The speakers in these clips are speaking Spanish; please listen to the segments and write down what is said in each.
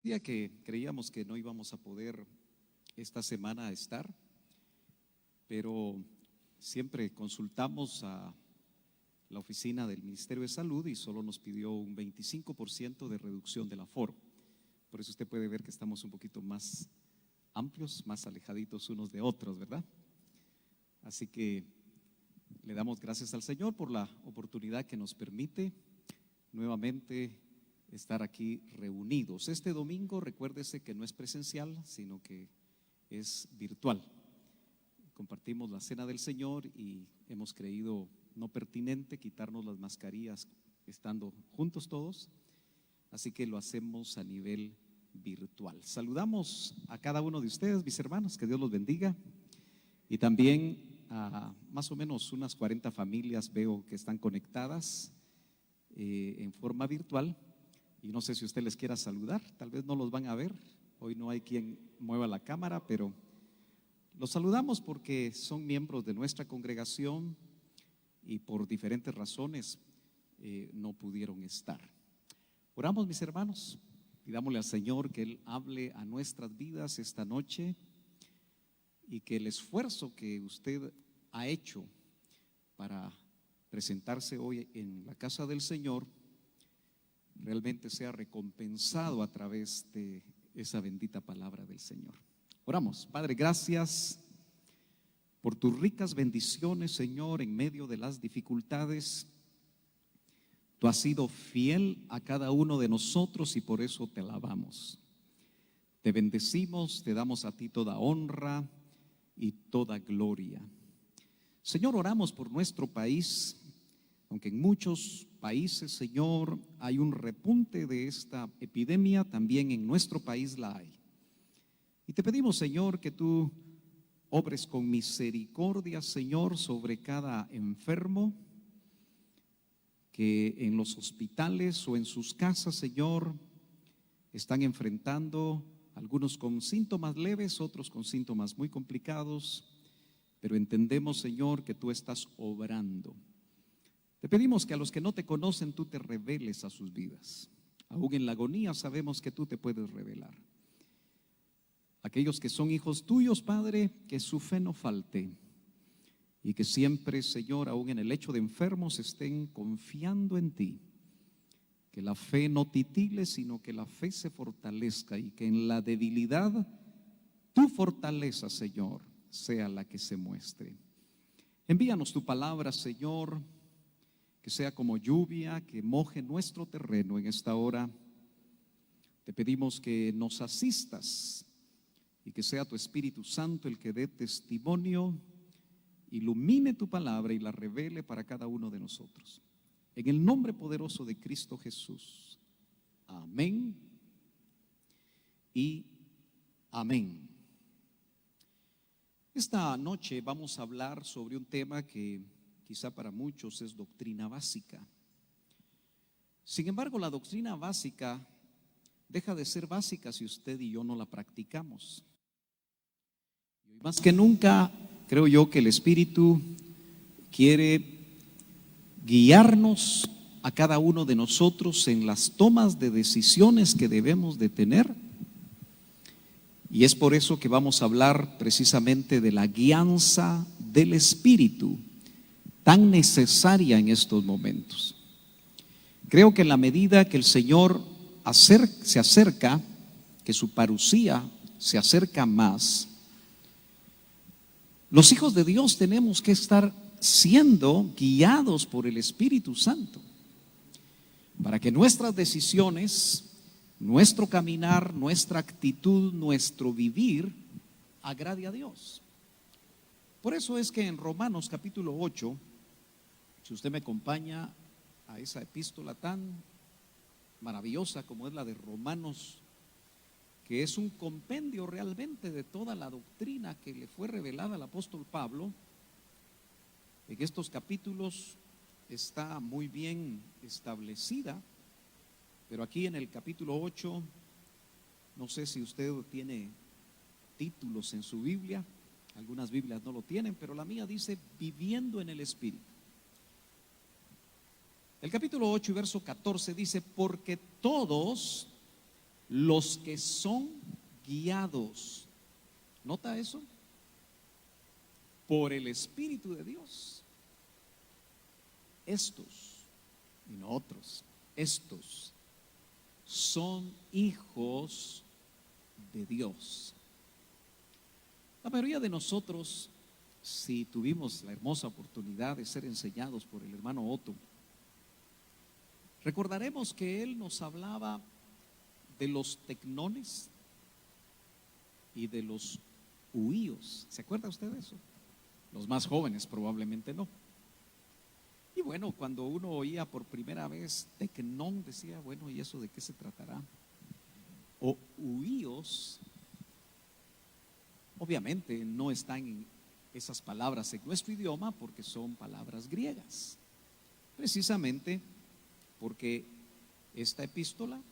Día que creíamos que no íbamos a poder esta semana estar, pero siempre consultamos a la oficina del Ministerio de Salud y solo nos pidió un 25% de reducción del aforo. Por eso usted puede ver que estamos un poquito más amplios, más alejaditos unos de otros, ¿verdad? Así que le damos gracias al Señor por la oportunidad que nos permite nuevamente estar aquí reunidos. Este domingo, recuérdese que no es presencial, sino que es virtual. Compartimos la cena del Señor y hemos creído no pertinente quitarnos las mascarillas estando juntos todos, así que lo hacemos a nivel virtual. Saludamos a cada uno de ustedes, mis hermanos, que Dios los bendiga, y también a más o menos unas 40 familias veo que están conectadas en forma virtual. Y no sé si usted les quiera saludar, tal vez no los van a ver, hoy no hay quien mueva la cámara, pero los saludamos porque son miembros de nuestra congregación y por diferentes razones no pudieron estar. Oramos, mis hermanos, pidámosle al Señor que Él hable a nuestras vidas esta noche y que el esfuerzo que usted ha hecho para presentarse hoy en la casa del Señor realmente sea recompensado a través de esa bendita palabra del Señor. Oramos. Padre, gracias por tus ricas bendiciones, Señor, en medio de las dificultades. Tú has sido fiel a cada uno de nosotros y por eso te alabamos. Te bendecimos, te damos a ti toda honra y toda gloria. Señor, oramos por nuestro país. Aunque en muchos países, Señor, hay un repunte de esta epidemia, también en nuestro país la hay. Y te pedimos, Señor, que tú obres con misericordia, Señor, sobre cada enfermo que en los hospitales o en sus casas, Señor, están enfrentando, algunos con síntomas leves, otros con síntomas muy complicados, pero entendemos, Señor, que tú estás obrando. Te pedimos que a los que no te conocen tú te reveles a sus vidas. Aún en la agonía sabemos que tú te puedes revelar. Aquellos que son hijos tuyos, Padre, que su fe no falte y que siempre, Señor, aún en el lecho de enfermos estén confiando en ti. Que la fe no titile, sino que la fe se fortalezca y que en la debilidad tu fortaleza, Señor, sea la que se muestre. Envíanos tu palabra, Señor, que sea como lluvia que moje nuestro terreno en esta hora. Te pedimos que nos asistas y que sea tu Espíritu Santo el que dé testimonio, ilumine tu palabra y la revele para cada uno de nosotros. En el nombre poderoso de Cristo Jesús. Amén y amén. Esta noche vamos a hablar sobre un tema que quizá para muchos es doctrina básica. Sin embargo, la doctrina básica deja de ser básica si usted y yo no la practicamos. Y hoy más que nunca, creo yo que el Espíritu quiere guiarnos a cada uno de nosotros en las tomas de decisiones que debemos de tener. Y es por eso que vamos a hablar precisamente de la guianza del Espíritu, tan necesaria en estos momentos. Creo que en la medida que el Señor se acerca, que su parusía se acerca más, los hijos de Dios tenemos que estar siendo guiados por el Espíritu Santo para que nuestras decisiones, nuestro caminar, nuestra actitud, nuestro vivir agrade a Dios. Por eso es que en Romanos capítulo 8, si usted me acompaña a esa epístola tan maravillosa como es la de Romanos, que es un compendio realmente de toda la doctrina que le fue revelada al apóstol Pablo, en estos capítulos está muy bien establecida, pero aquí en el capítulo 8, no sé si usted tiene títulos en su Biblia, algunas Biblias no lo tienen, pero la mía dice viviendo en el Espíritu. El capítulo 8 y verso 14 dice: porque todos los que son guiados, ¿nota eso? Por el Espíritu de Dios. Estos, y no otros, estos son hijos de Dios. La mayoría de nosotros, si tuvimos la hermosa oportunidad de ser enseñados por el hermano Otto, recordaremos que él nos hablaba de los tecnones y de los huíos. ¿Se acuerda usted de eso? Los más jóvenes probablemente no. Y bueno, cuando uno oía por primera vez tecnón, decía, bueno, ¿y eso de qué se tratará? O huíos, obviamente no están en esas palabras en nuestro idioma porque son palabras griegas. Precisamente porque esta epístola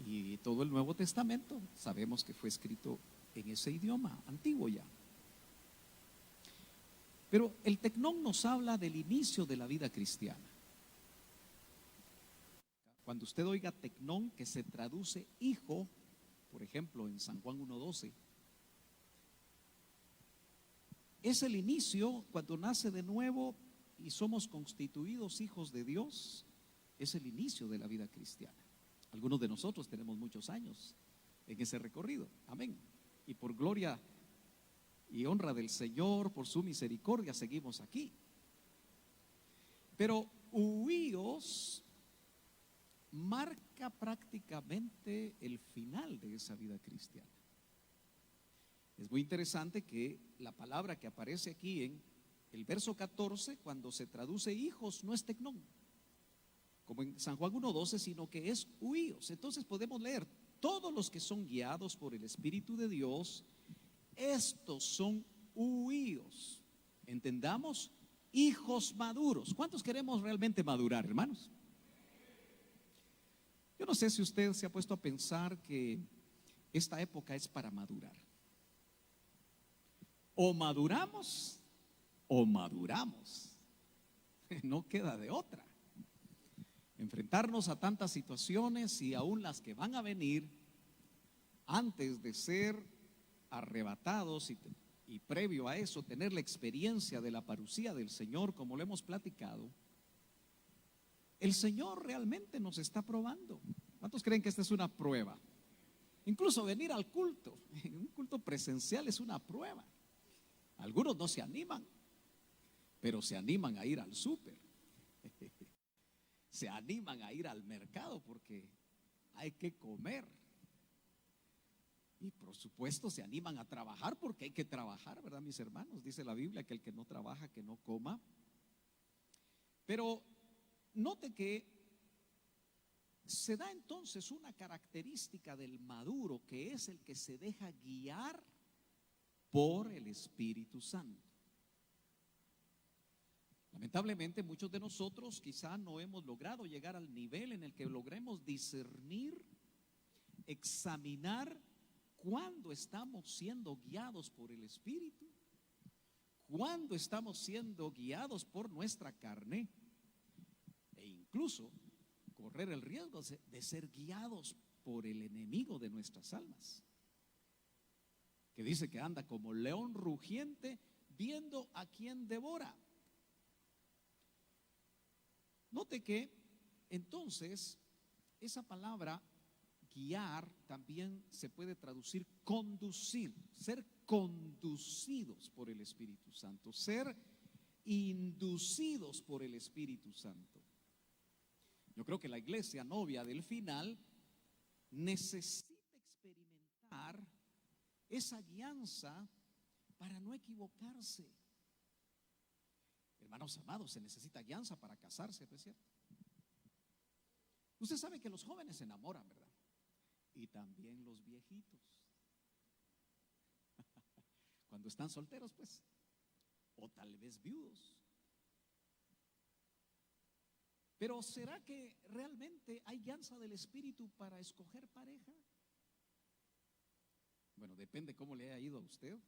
y todo el Nuevo Testamento sabemos que fue escrito en ese idioma antiguo ya. Pero el tecnón nos habla del inicio de la vida cristiana. Cuando usted oiga tecnón, que se traduce hijo, por ejemplo en San Juan 1:12, es el inicio cuando nace de nuevo y somos constituidos hijos de Dios. Es el inicio de la vida cristiana. Algunos de nosotros tenemos muchos años en ese recorrido, amén. Y por gloria y honra del Señor, por su misericordia, seguimos aquí. Pero huíos marca prácticamente el final de esa vida cristiana. Es muy interesante que la palabra que aparece aquí en el verso 14, cuando se traduce hijos, no es tecnón, como en San Juan 1:12, sino que es huíos. Entonces podemos leer, todos los que son guiados por el Espíritu de Dios, estos son huíos. Entendamos, hijos maduros. ¿Cuántos queremos realmente madurar, hermanos? Yo no sé si usted se ha puesto a pensar que esta época es para madurar. O maduramos o maduramos. No queda de otra. Enfrentarnos a tantas situaciones y aún las que van a venir antes de ser arrebatados y previo a eso tener la experiencia de la parucía del Señor, como lo hemos platicado. El Señor realmente nos está probando. ¿Cuántos creen que esta es una prueba? Incluso venir al culto, un culto presencial, es una prueba. Algunos no se animan, pero se animan a ir al súper, se animan a ir al mercado porque hay que comer. Y por supuesto se animan a trabajar porque hay que trabajar, ¿verdad, mis hermanos? Dice la Biblia que el que no trabaja, que no coma. Pero note que se da entonces una característica del maduro, que es el que se deja guiar por el Espíritu Santo. Lamentablemente muchos de nosotros quizá no hemos logrado llegar al nivel en el que logremos discernir, examinar cuándo estamos siendo guiados por el Espíritu, cuándo estamos siendo guiados por nuestra carne, e incluso correr el riesgo de ser guiados por el enemigo de nuestras almas, que dice que anda como león rugiente viendo a quien devora. Note que entonces esa palabra guiar también se puede traducir conducir, ser conducidos por el Espíritu Santo, ser inducidos por el Espíritu Santo. Yo creo que la iglesia novia del final necesita experimentar esa guianza para no equivocarse. Hermanos amados, se necesita guianza para casarse, ¿no es cierto? Usted sabe que los jóvenes se enamoran, ¿verdad? Y también los viejitos. Cuando están solteros, pues, o tal vez viudos. Pero ¿será que realmente hay guianza del Espíritu para escoger pareja? Bueno, depende cómo le haya ido a usted.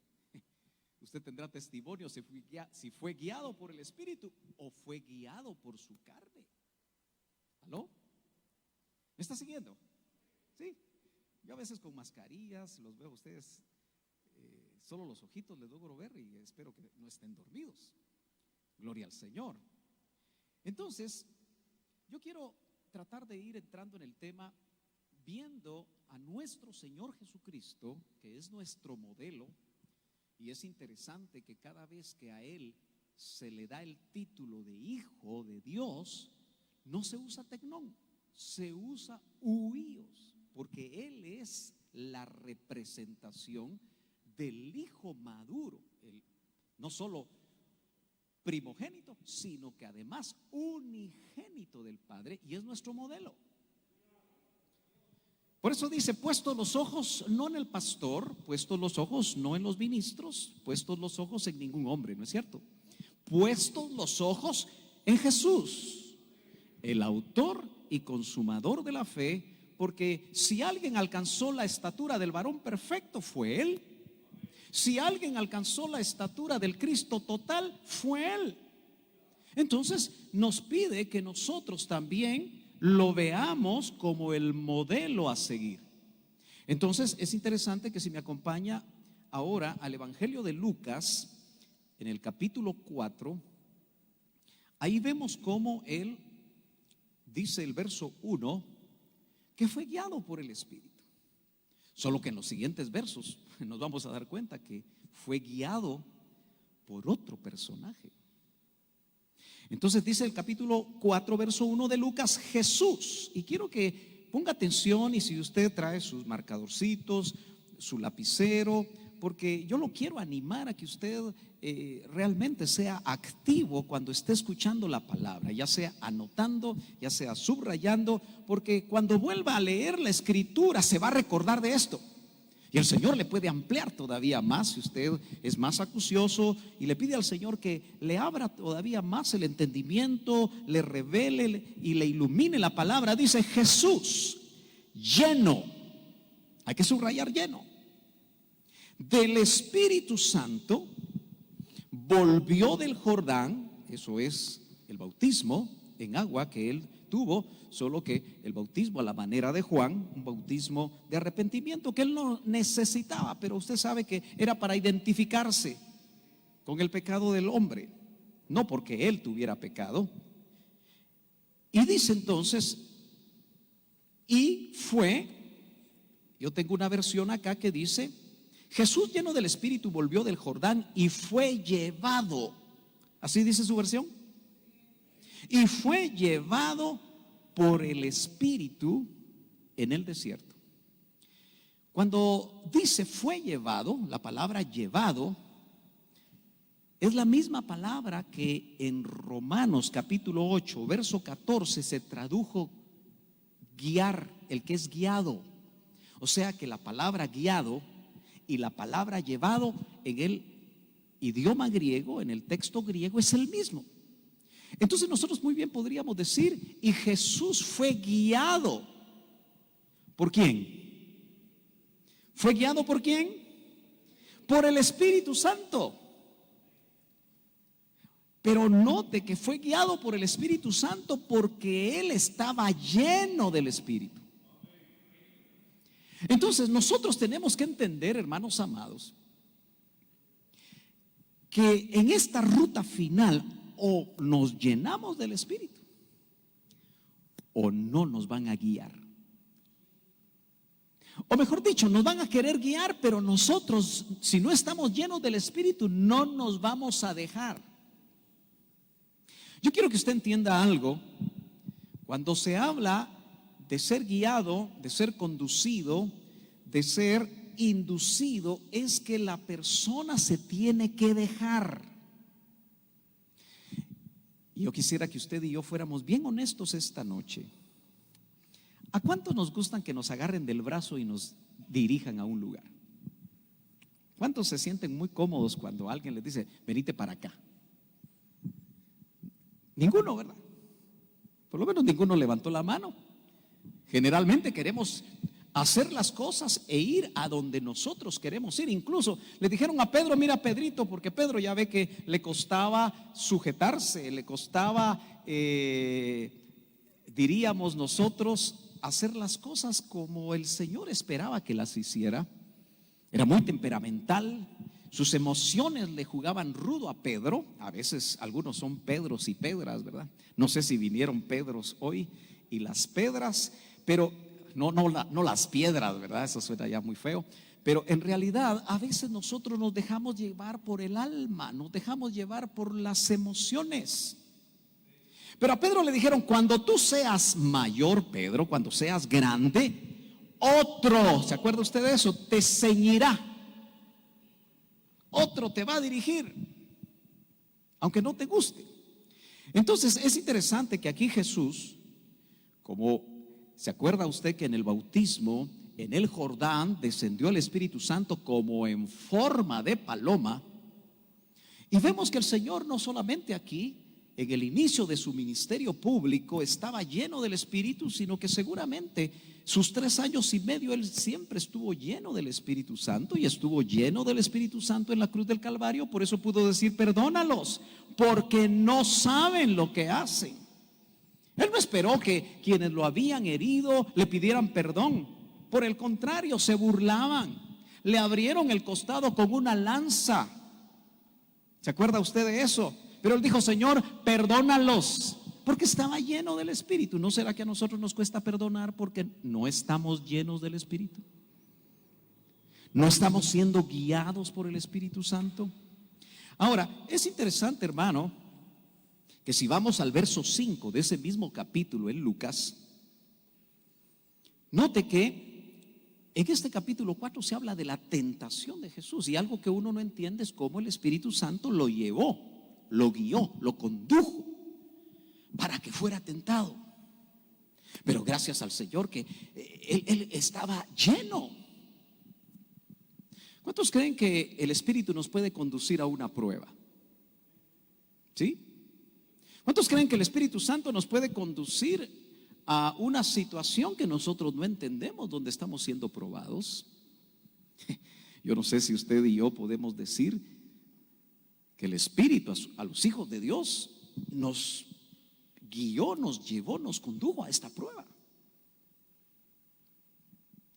Usted tendrá testimonio si fue guiado por el Espíritu o fue guiado por su carne. ¿Aló? ¿Me está siguiendo? Sí. Yo a veces con mascarillas los veo a ustedes, solo los ojitos les logro ver y espero que no estén dormidos. Gloria al Señor. Entonces, yo quiero tratar de ir entrando en el tema viendo a nuestro Señor Jesucristo, que es nuestro modelo, y es interesante que cada vez que a Él se le da el título de Hijo de Dios, no se usa tecnón, se usa huíos, porque Él es la representación del Hijo maduro, no solo primogénito, sino que además unigénito del Padre, y es nuestro modelo. Por eso dice, puestos los ojos no en el pastor, puestos los ojos no en los ministros, puestos los ojos en ningún hombre, ¿no es cierto? Puestos los ojos en Jesús, el autor y consumador de la fe, porque si alguien alcanzó la estatura del varón perfecto, fue Él. Si alguien alcanzó la estatura del Cristo total, fue Él. Entonces nos pide que nosotros también lo veamos como el modelo a seguir. Entonces es interesante que si me acompaña ahora al Evangelio de Lucas, en el capítulo 4, ahí vemos cómo Él dice el verso 1, que fue guiado por el Espíritu. Solo que en los siguientes versos nos vamos a dar cuenta que fue guiado por otro personaje. Entonces dice el capítulo 4, verso 1 de Lucas, Jesús. Y quiero que ponga atención, y si usted trae sus marcadorcitos, su lapicero, porque yo lo quiero animar a que usted realmente sea activo cuando esté escuchando la palabra, ya sea anotando, ya sea subrayando, porque cuando vuelva a leer la escritura se va a recordar de esto. Y el Señor le puede ampliar todavía más si usted es más acucioso, y le pide al Señor que le abra todavía más el entendimiento, le revele y le ilumine la palabra. Dice Jesús, lleno, hay que subrayar lleno, del Espíritu Santo, volvió del Jordán, eso es el bautismo en agua que él tuvo, solo que el bautismo a la manera de Juan, un bautismo de arrepentimiento que él no necesitaba, pero usted sabe que era para identificarse con el pecado del hombre, no porque él tuviera pecado. Y dice entonces, y fue, yo tengo una versión acá que dice, Jesús lleno del Espíritu volvió del Jordán y fue llevado, así dice su versión, y fue llevado por el Espíritu en el desierto. Cuando dice fue llevado, la palabra llevado es la misma palabra que en Romanos capítulo 8, verso 14 se tradujo guiar, el que es guiado. O sea que la palabra guiado y la palabra llevado en el idioma griego, en el texto griego, es el mismo. Entonces nosotros muy bien podríamos decir, y Jesús fue guiado. ¿Por quién? ¿Fue guiado por quién? Por el Espíritu Santo. Pero note que fue guiado por el Espíritu Santo porque Él estaba lleno del Espíritu. Entonces nosotros tenemos que entender, hermanos amados, que en esta ruta final o nos llenamos del Espíritu o no nos van a guiar. O mejor dicho, nos van a querer guiar, pero nosotros, si no estamos llenos del Espíritu, no nos vamos a dejar. Yo quiero que usted entienda algo. Cuando se habla de ser guiado, de ser conducido, de ser inducido, es que la persona se tiene que dejar. Y yo quisiera que usted y yo fuéramos bien honestos esta noche. ¿A cuántos nos gustan que nos agarren del brazo y nos dirijan a un lugar? ¿Cuántos se sienten muy cómodos cuando alguien les dice, venite para acá? Ninguno, ¿verdad? Por lo menos ninguno levantó la mano. Generalmente queremos hacer las cosas e ir a donde nosotros queremos ir. Incluso le dijeron a Pedro, mira Pedrito, porque Pedro ya ve que le costaba sujetarse, le costaba, diríamos nosotros, hacer las cosas como el Señor esperaba que las hiciera. Era muy temperamental, sus emociones le jugaban rudo a Pedro. A veces algunos son Pedros y Pedras, ¿verdad? No sé si vinieron Pedros hoy y las Pedras, pero no las piedras, ¿verdad? Eso suena ya muy feo. Pero en realidad a veces nosotros nos dejamos llevar por el alma, nos dejamos llevar por las emociones. Pero a Pedro le dijeron: cuando tú seas mayor, Pedro, cuando seas grande, otro, ¿se acuerda usted de eso? Te ceñirá, otro te va a dirigir, aunque no te guste. Entonces es interesante que aquí Jesús, como se acuerda usted que en el bautismo, en el Jordán, descendió el Espíritu Santo como en forma de paloma. Y vemos que el Señor no solamente aquí, en el inicio de su ministerio público, estaba lleno del Espíritu, sino que seguramente sus 3 años y medio Él siempre estuvo lleno del Espíritu Santo, y estuvo lleno del Espíritu Santo en la cruz del Calvario. Por eso pudo decir: perdónalos, porque no saben lo que hacen. Él no esperó que quienes lo habían herido le pidieran perdón. Por el contrario, se burlaban, le abrieron el costado con una lanza. ¿Se acuerda usted de eso? Pero él dijo: Señor, perdónalos, porque estaba lleno del Espíritu. ¿No será que a nosotros nos cuesta perdonar porque no estamos llenos del Espíritu? ¿No estamos siendo guiados por el Espíritu Santo? Ahora, es interesante, hermano, que si vamos al verso 5 de ese mismo capítulo en Lucas, note que en este capítulo 4 se habla de la tentación de Jesús, y algo que uno no entiende es cómo el Espíritu Santo lo llevó, lo guió, lo condujo para que fuera tentado. Pero gracias al Señor que él estaba lleno. ¿Cuántos creen que el Espíritu nos puede conducir a una prueba? ¿Sí? ¿Cuántos creen que el Espíritu Santo nos puede conducir a una situación que nosotros no entendemos, donde estamos siendo probados? Yo no sé si usted y yo podemos decir que el Espíritu a los hijos de Dios nos guió, nos llevó, nos condujo a esta prueba.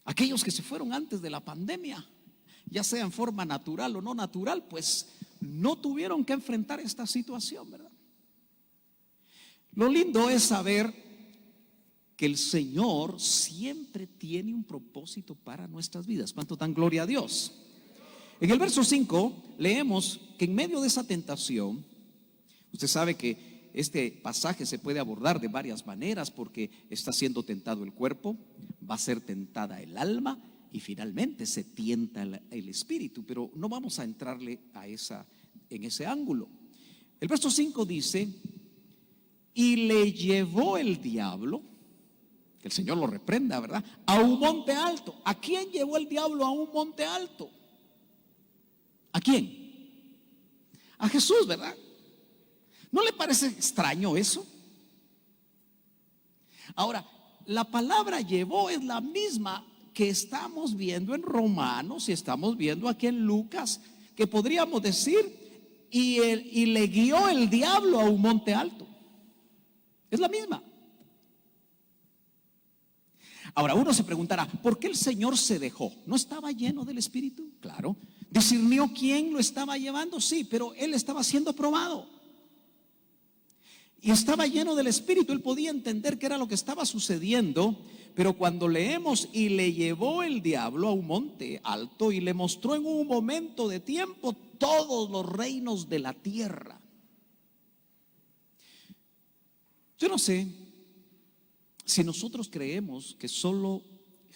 Aquellos que se fueron antes de la pandemia, ya sea en forma natural o no natural, pues no tuvieron que enfrentar esta situación, ¿verdad? Lo lindo es saber que el Señor siempre tiene un propósito para nuestras vidas. ¿Cuánto dan gloria a Dios? En el verso 5 leemos que en medio de esa tentación, usted sabe que este pasaje se puede abordar de varias maneras, porque está siendo tentado el cuerpo, va a ser tentada el alma, y finalmente se tienta el espíritu. Pero no vamos a entrarle en ese ángulo. El verso 5 dice: y le llevó el diablo, que el Señor lo reprenda, ¿verdad?, a un monte alto. ¿A quién llevó el diablo a un monte alto? ¿A quién? A Jesús, ¿verdad? ¿No le parece extraño eso? Ahora, la palabra llevó es la misma que estamos viendo en Romanos y estamos viendo aquí en Lucas, que podríamos decir: y le guió el diablo a un monte alto. Es la misma. Ahora uno se preguntará: ¿por qué el Señor se dejó? ¿No estaba lleno del Espíritu? Claro. ¿Discernió quién lo estaba llevando? Sí, pero él estaba siendo probado y estaba lleno del Espíritu. Él podía entender qué era lo que estaba sucediendo. Pero cuando leemos: y le llevó el diablo a un monte alto y le mostró en un momento de tiempo todos los reinos de la tierra. Yo no sé si nosotros creemos que solo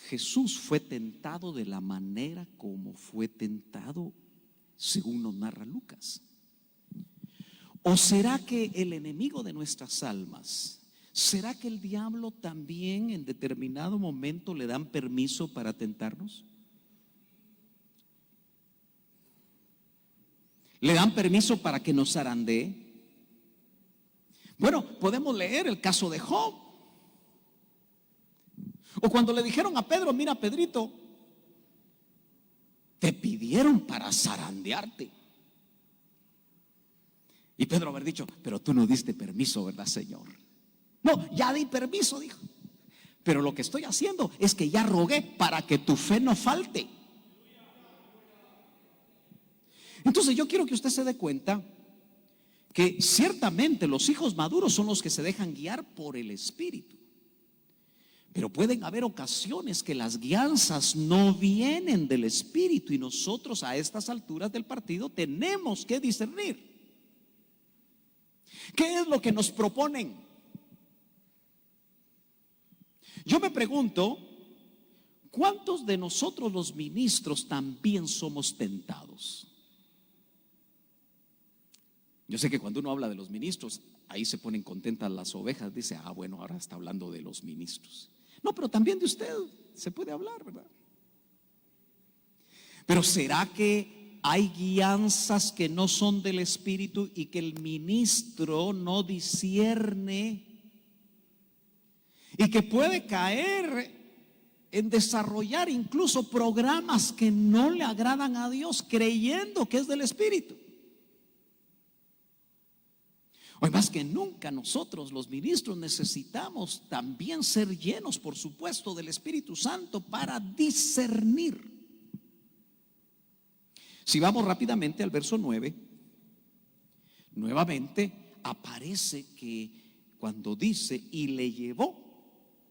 Jesús fue tentado de la manera como fue tentado según nos narra Lucas. ¿O será que el enemigo de nuestras almas, será que el diablo también en determinado momento le dan permiso para tentarnos? ¿Le dan permiso para que nos zarandee? Bueno, podemos leer el caso de Job. O cuando le dijeron a Pedro: mira, Pedrito, te pidieron para zarandearte. Y Pedro haber dicho: pero tú no diste permiso, ¿verdad, Señor? No, ya di permiso, dijo. Pero lo que estoy haciendo es que ya rogué para que tu fe no falte. Entonces yo quiero que usted se dé cuenta que ciertamente los hijos maduros son los que se dejan guiar por el Espíritu. Pero pueden haber ocasiones que las guianzas no vienen del Espíritu y nosotros a estas alturas del partido tenemos que discernir. ¿Qué es lo que nos proponen? Yo me pregunto, ¿cuántos de nosotros los ministros también somos tentados? Yo sé que cuando uno habla de los ministros, ahí se ponen contentas las ovejas. Dice, bueno, ahora está hablando de los ministros. No, pero también de usted se puede hablar, ¿verdad? Pero ¿será que hay guianzas que no son del Espíritu y que el ministro no discierne? Y que puede caer en desarrollar incluso programas que no le agradan a Dios, creyendo que es del Espíritu. Hoy más que nunca nosotros los ministros necesitamos también ser llenos, por supuesto, del Espíritu Santo para discernir. Si vamos rápidamente al verso 9, nuevamente aparece que cuando dice y le llevó,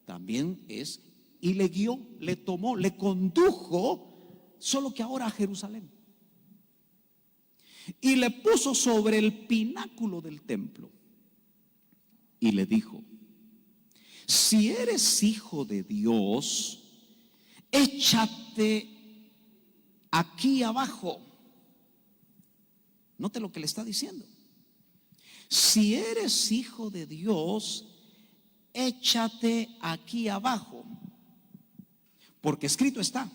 también es y le guió, le tomó, le condujo, solo que ahora a Jerusalén. Y le puso sobre el pináculo del templo y le dijo: si eres hijo de Dios, échate aquí abajo. Note lo que le está diciendo. Si eres hijo de Dios, échate aquí abajo, porque escrito está: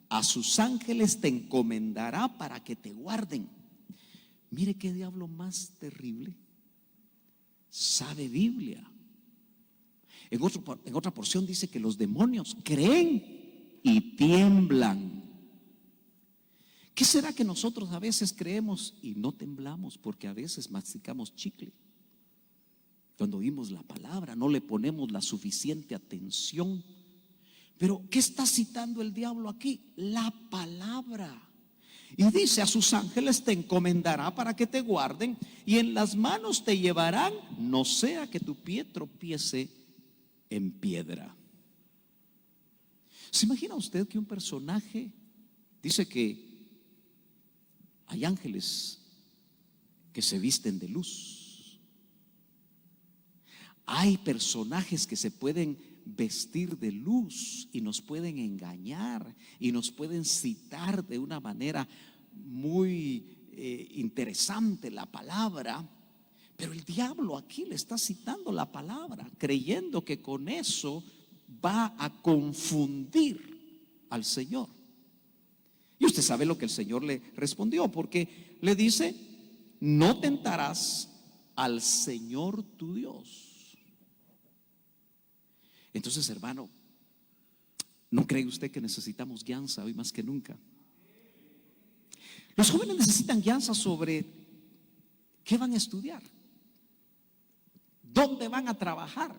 a sus ángeles te encomendará para que te guarden. Mire qué diablo más terrible. Sabe Biblia. En otra porción dice que los demonios creen y tiemblan. ¿Qué será que nosotros a veces creemos y no temblamos? Porque a veces masticamos chicle. Cuando oímos la palabra no le ponemos la suficiente atención. Pero ¿qué está citando el diablo aquí? La palabra. Y dice: a sus ángeles te encomendará para que te guarden, y en las manos te llevarán, no sea que tu pie tropiece en piedra. ¿Se imagina usted que un personaje dice que hay ángeles que se visten de luz? Hay personajes que se pueden vestir de luz y nos pueden engañar y nos pueden citar de una manera muy interesante la palabra, pero el diablo aquí le está citando la palabra, creyendo que con eso va a confundir al Señor. Y usted sabe lo que el Señor le respondió, porque le dice: no tentarás al Señor tu Dios. Entonces, hermano, ¿no cree usted que necesitamos guianza hoy más que nunca? Los jóvenes necesitan guianza sobre qué van a estudiar, dónde van a trabajar,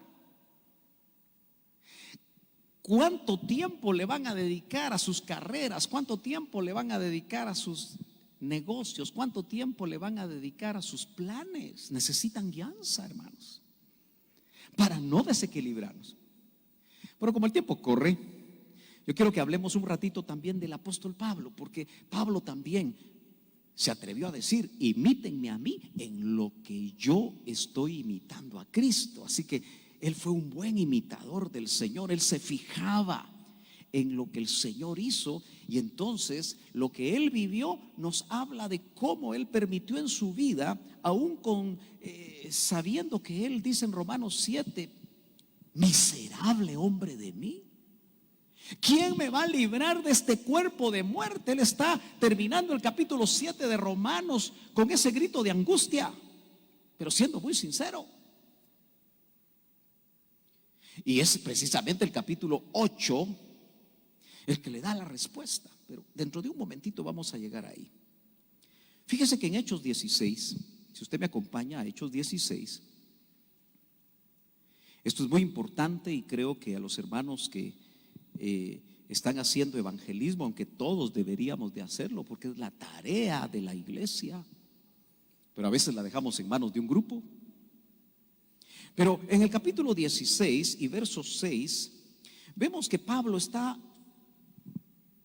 cuánto tiempo le van a dedicar a sus carreras, cuánto tiempo le van a dedicar a sus negocios, cuánto tiempo le van a dedicar a sus planes. Necesitan guianza, hermanos, para no desequilibrarnos. Pero como el tiempo corre, yo quiero que hablemos un ratito también del apóstol Pablo, porque Pablo también se atrevió a decir: imítenme a mí en lo que yo estoy imitando a Cristo. Así que él fue un buen imitador del Señor. Él se fijaba en lo que el Señor hizo, y entonces lo que él vivió nos habla de cómo él permitió en su vida, aún sabiendo que él dice en Romanos 7: miserable hombre de mí, ¿quién me va a librar de este cuerpo de muerte? Él está terminando el capítulo 7 de Romanos con ese grito de angustia, pero siendo muy sincero. Y es precisamente el capítulo 8 el que le da la respuesta, pero dentro de un momentito vamos a llegar ahí. Fíjese que en Hechos 16, si usted me acompaña a Hechos 16, Esto es muy importante y creo que a los hermanos que están haciendo evangelismo, aunque todos deberíamos de hacerlo, porque es la tarea de la iglesia, pero a veces la dejamos en manos de un grupo. Pero en el capítulo 16 y verso 6, vemos que Pablo está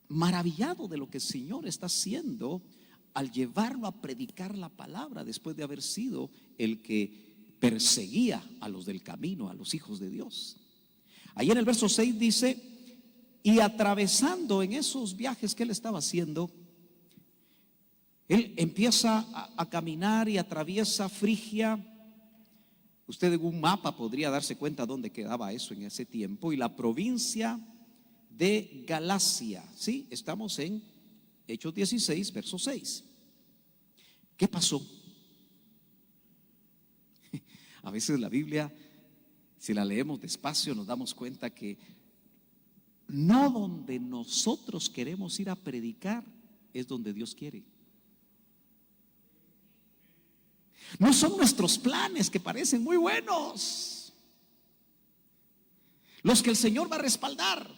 maravillado de lo que el Señor está haciendo al llevarlo a predicar la palabra después de haber sido el que perseguía a los del camino, a los hijos de Dios. Ahí en el verso 6 dice: y atravesando en esos viajes que él estaba haciendo, él empieza a caminar y atraviesa Frigia. Usted en un mapa podría darse cuenta dónde quedaba eso en ese tiempo, y la provincia de Galacia. Sí, estamos en Hechos 16, verso 6. ¿Qué pasó? A veces la Biblia, si la leemos despacio, nos damos cuenta que no donde nosotros queremos ir a predicar es donde Dios quiere. No son nuestros planes, que parecen muy buenos, los que el Señor va a respaldar.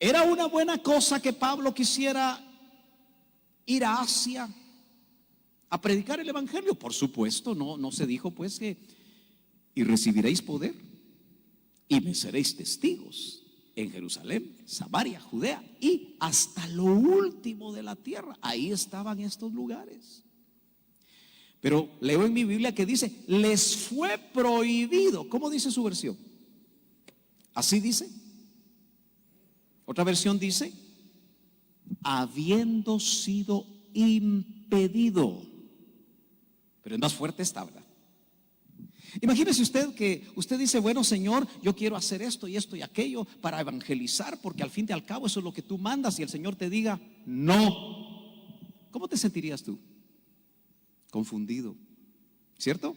¿Era una buena cosa que Pablo quisiera ir a Asia a predicar el evangelio? Por supuesto, no se dijo pues que y recibiréis poder y me seréis testigos en Jerusalén, Samaria, Judea y hasta lo último de la tierra. Ahí estaban estos lugares. Pero leo en mi Biblia que dice: les fue prohibido. ¿Cómo dice su versión? ¿Así dice? Otra versión dice: habiendo sido impedido. Pero es más fuerte esta, ¿verdad? Imagínese usted que usted dice: bueno, Señor, yo quiero hacer esto y esto y aquello para evangelizar, porque al fin y al cabo eso es lo que tú mandas, y el Señor te diga no. ¿Cómo te sentirías tú? Confundido, ¿cierto?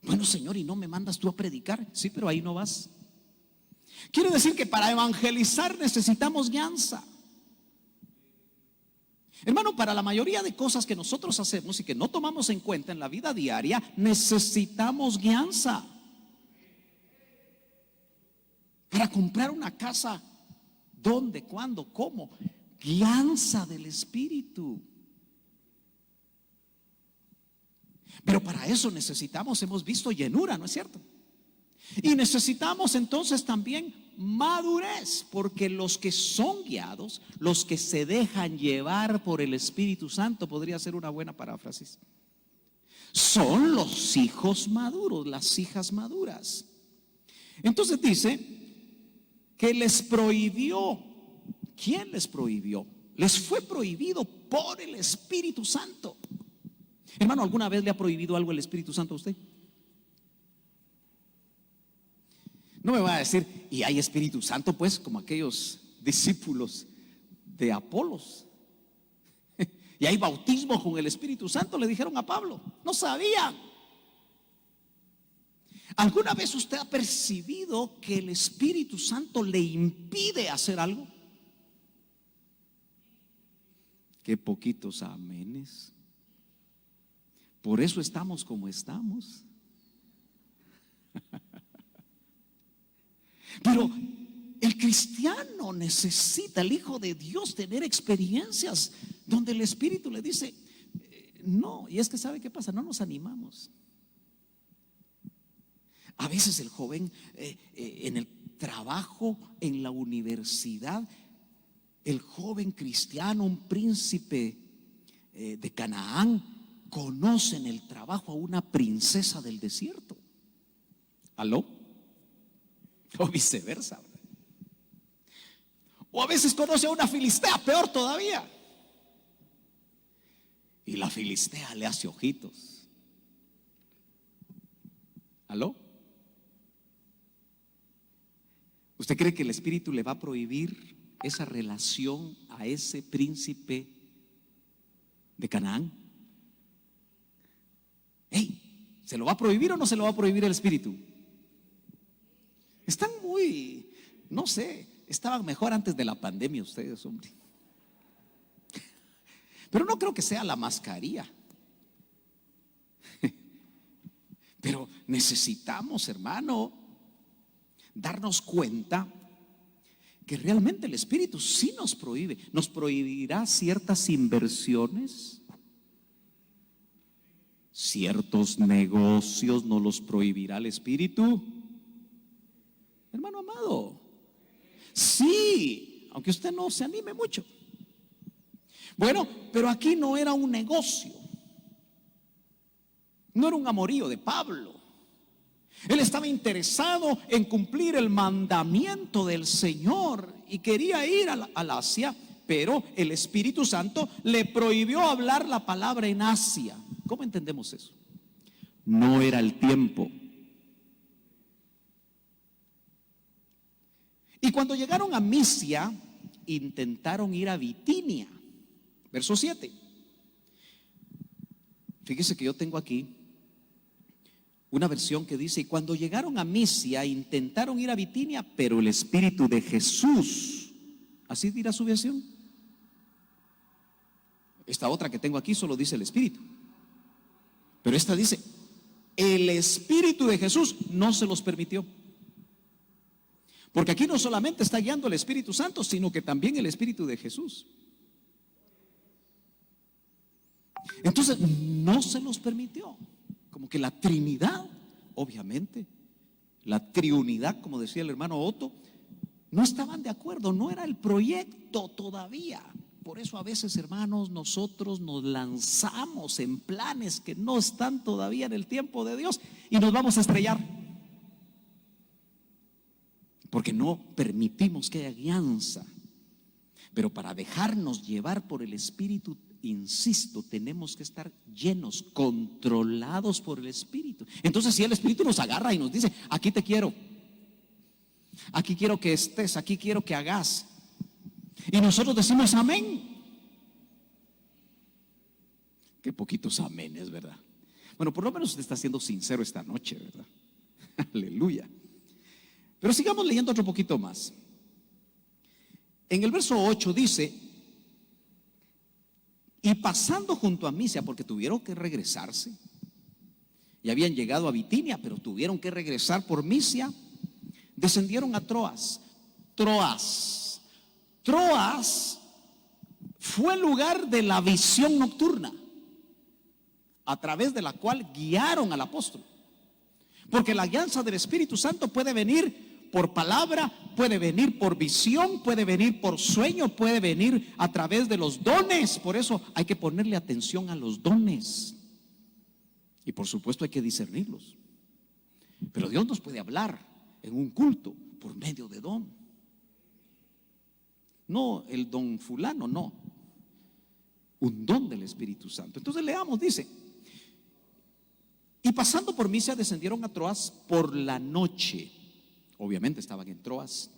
Bueno, Señor, ¿y no me mandas tú a predicar? Sí, pero ahí no vas. Quiere decir que para evangelizar necesitamos guianza. Hermano, para la mayoría de cosas que nosotros hacemos y que no tomamos en cuenta en la vida diaria, necesitamos guianza. Para comprar una casa, ¿dónde, cuándo, cómo? Guianza del Espíritu. Pero para eso necesitamos, hemos visto, llenura, ¿no es cierto? Y necesitamos entonces también madurez, porque los que son guiados, los que se dejan llevar por el Espíritu Santo, podría ser una buena paráfrasis, son los hijos maduros, las hijas maduras. Entonces dice que les prohibió. ¿Quién les prohibió? Les fue prohibido por el Espíritu Santo. Hermano, ¿alguna vez le ha prohibido algo el Espíritu Santo a usted? No me va a decir: y hay Espíritu Santo, pues, como aquellos discípulos de Apolos. Y hay bautismo con el Espíritu Santo, le dijeron a Pablo. No sabían. ¿Alguna vez usted ha percibido que el Espíritu Santo le impide hacer algo? Qué poquitos amenes. Por eso estamos como estamos. Pero el cristiano necesita, el Hijo de Dios, tener experiencias donde el Espíritu le dice no. Y es que ¿sabe qué pasa? No nos animamos. A veces el joven en el trabajo, en la universidad, el joven cristiano, un príncipe de Canaán, conoce en el trabajo a una princesa del desierto. ¿Aló? O viceversa. O a veces conoce a una filistea, peor todavía. Y la filistea le hace ojitos. ¿Aló? ¿Usted cree que el Espíritu le va a prohibir esa relación a ese príncipe de Canaán? ¿Se lo va a prohibir o no se lo va a prohibir el Espíritu? Están muy, no sé, estaban mejor antes de la pandemia ustedes, hombre. Pero no creo que sea la mascarilla. Pero necesitamos, hermano, darnos cuenta que realmente el Espíritu sí nos prohíbe. Nos prohibirá ciertas inversiones, ciertos negocios, ¿nos los prohibirá el Espíritu? Hermano amado, sí, aunque usted no se anime mucho. Bueno, pero aquí no era un negocio, no era un amorío de Pablo. Él estaba interesado en cumplir el mandamiento del Señor y quería ir al Asia, pero el Espíritu Santo le prohibió hablar la palabra en Asia. ¿Cómo entendemos eso? No era el tiempo. Y cuando llegaron a Misia, intentaron ir a Bitinia. Verso 7. Fíjese que yo tengo aquí una versión que dice: y cuando llegaron a Misia, intentaron ir a Bitinia, pero el Espíritu de Jesús, así dirá su versión. Esta otra que tengo aquí solo dice el Espíritu, pero esta dice: el Espíritu de Jesús no se los permitió. Porque aquí no solamente está guiando el Espíritu Santo, sino que también el Espíritu de Jesús. Entonces no se los permitió. Como que la Trinidad, obviamente, la triunidad, como decía el hermano Otto, no estaban de acuerdo, no era el proyecto todavía. Por eso a veces, hermanos, nosotros nos lanzamos en planes que no están todavía en el tiempo de Dios y nos vamos a estrellar, porque no permitimos que haya guianza. Pero para dejarnos llevar por el Espíritu, insisto, tenemos que estar llenos, controlados por el Espíritu. Entonces, si el Espíritu nos agarra y nos dice: aquí te quiero, aquí quiero que estés, aquí quiero que hagas, y nosotros decimos amén. Qué poquitos amenes, ¿verdad? Bueno, por lo menos usted está siendo sincero esta noche, ¿verdad? Aleluya. Pero sigamos leyendo otro poquito más. En el verso 8 dice: y pasando junto a Misia, porque tuvieron que regresarse, ya habían llegado a Bitinia, pero tuvieron que regresar por Misia, descendieron a Troas. Troas fue el lugar de la visión nocturna, a través de la cual guiaron al apóstol. Porque la guianza del Espíritu Santo puede venir por palabra, puede venir por visión, puede venir por sueño, puede venir a través de los dones. Por eso hay que ponerle atención a los dones. Y por supuesto hay que discernirlos. Pero Dios nos puede hablar en un culto por medio de don. No el don fulano, no. Un don del Espíritu Santo. Entonces leamos, dice: y pasando por Misia descendieron a Troas por la noche. Obviamente estaban en Troas.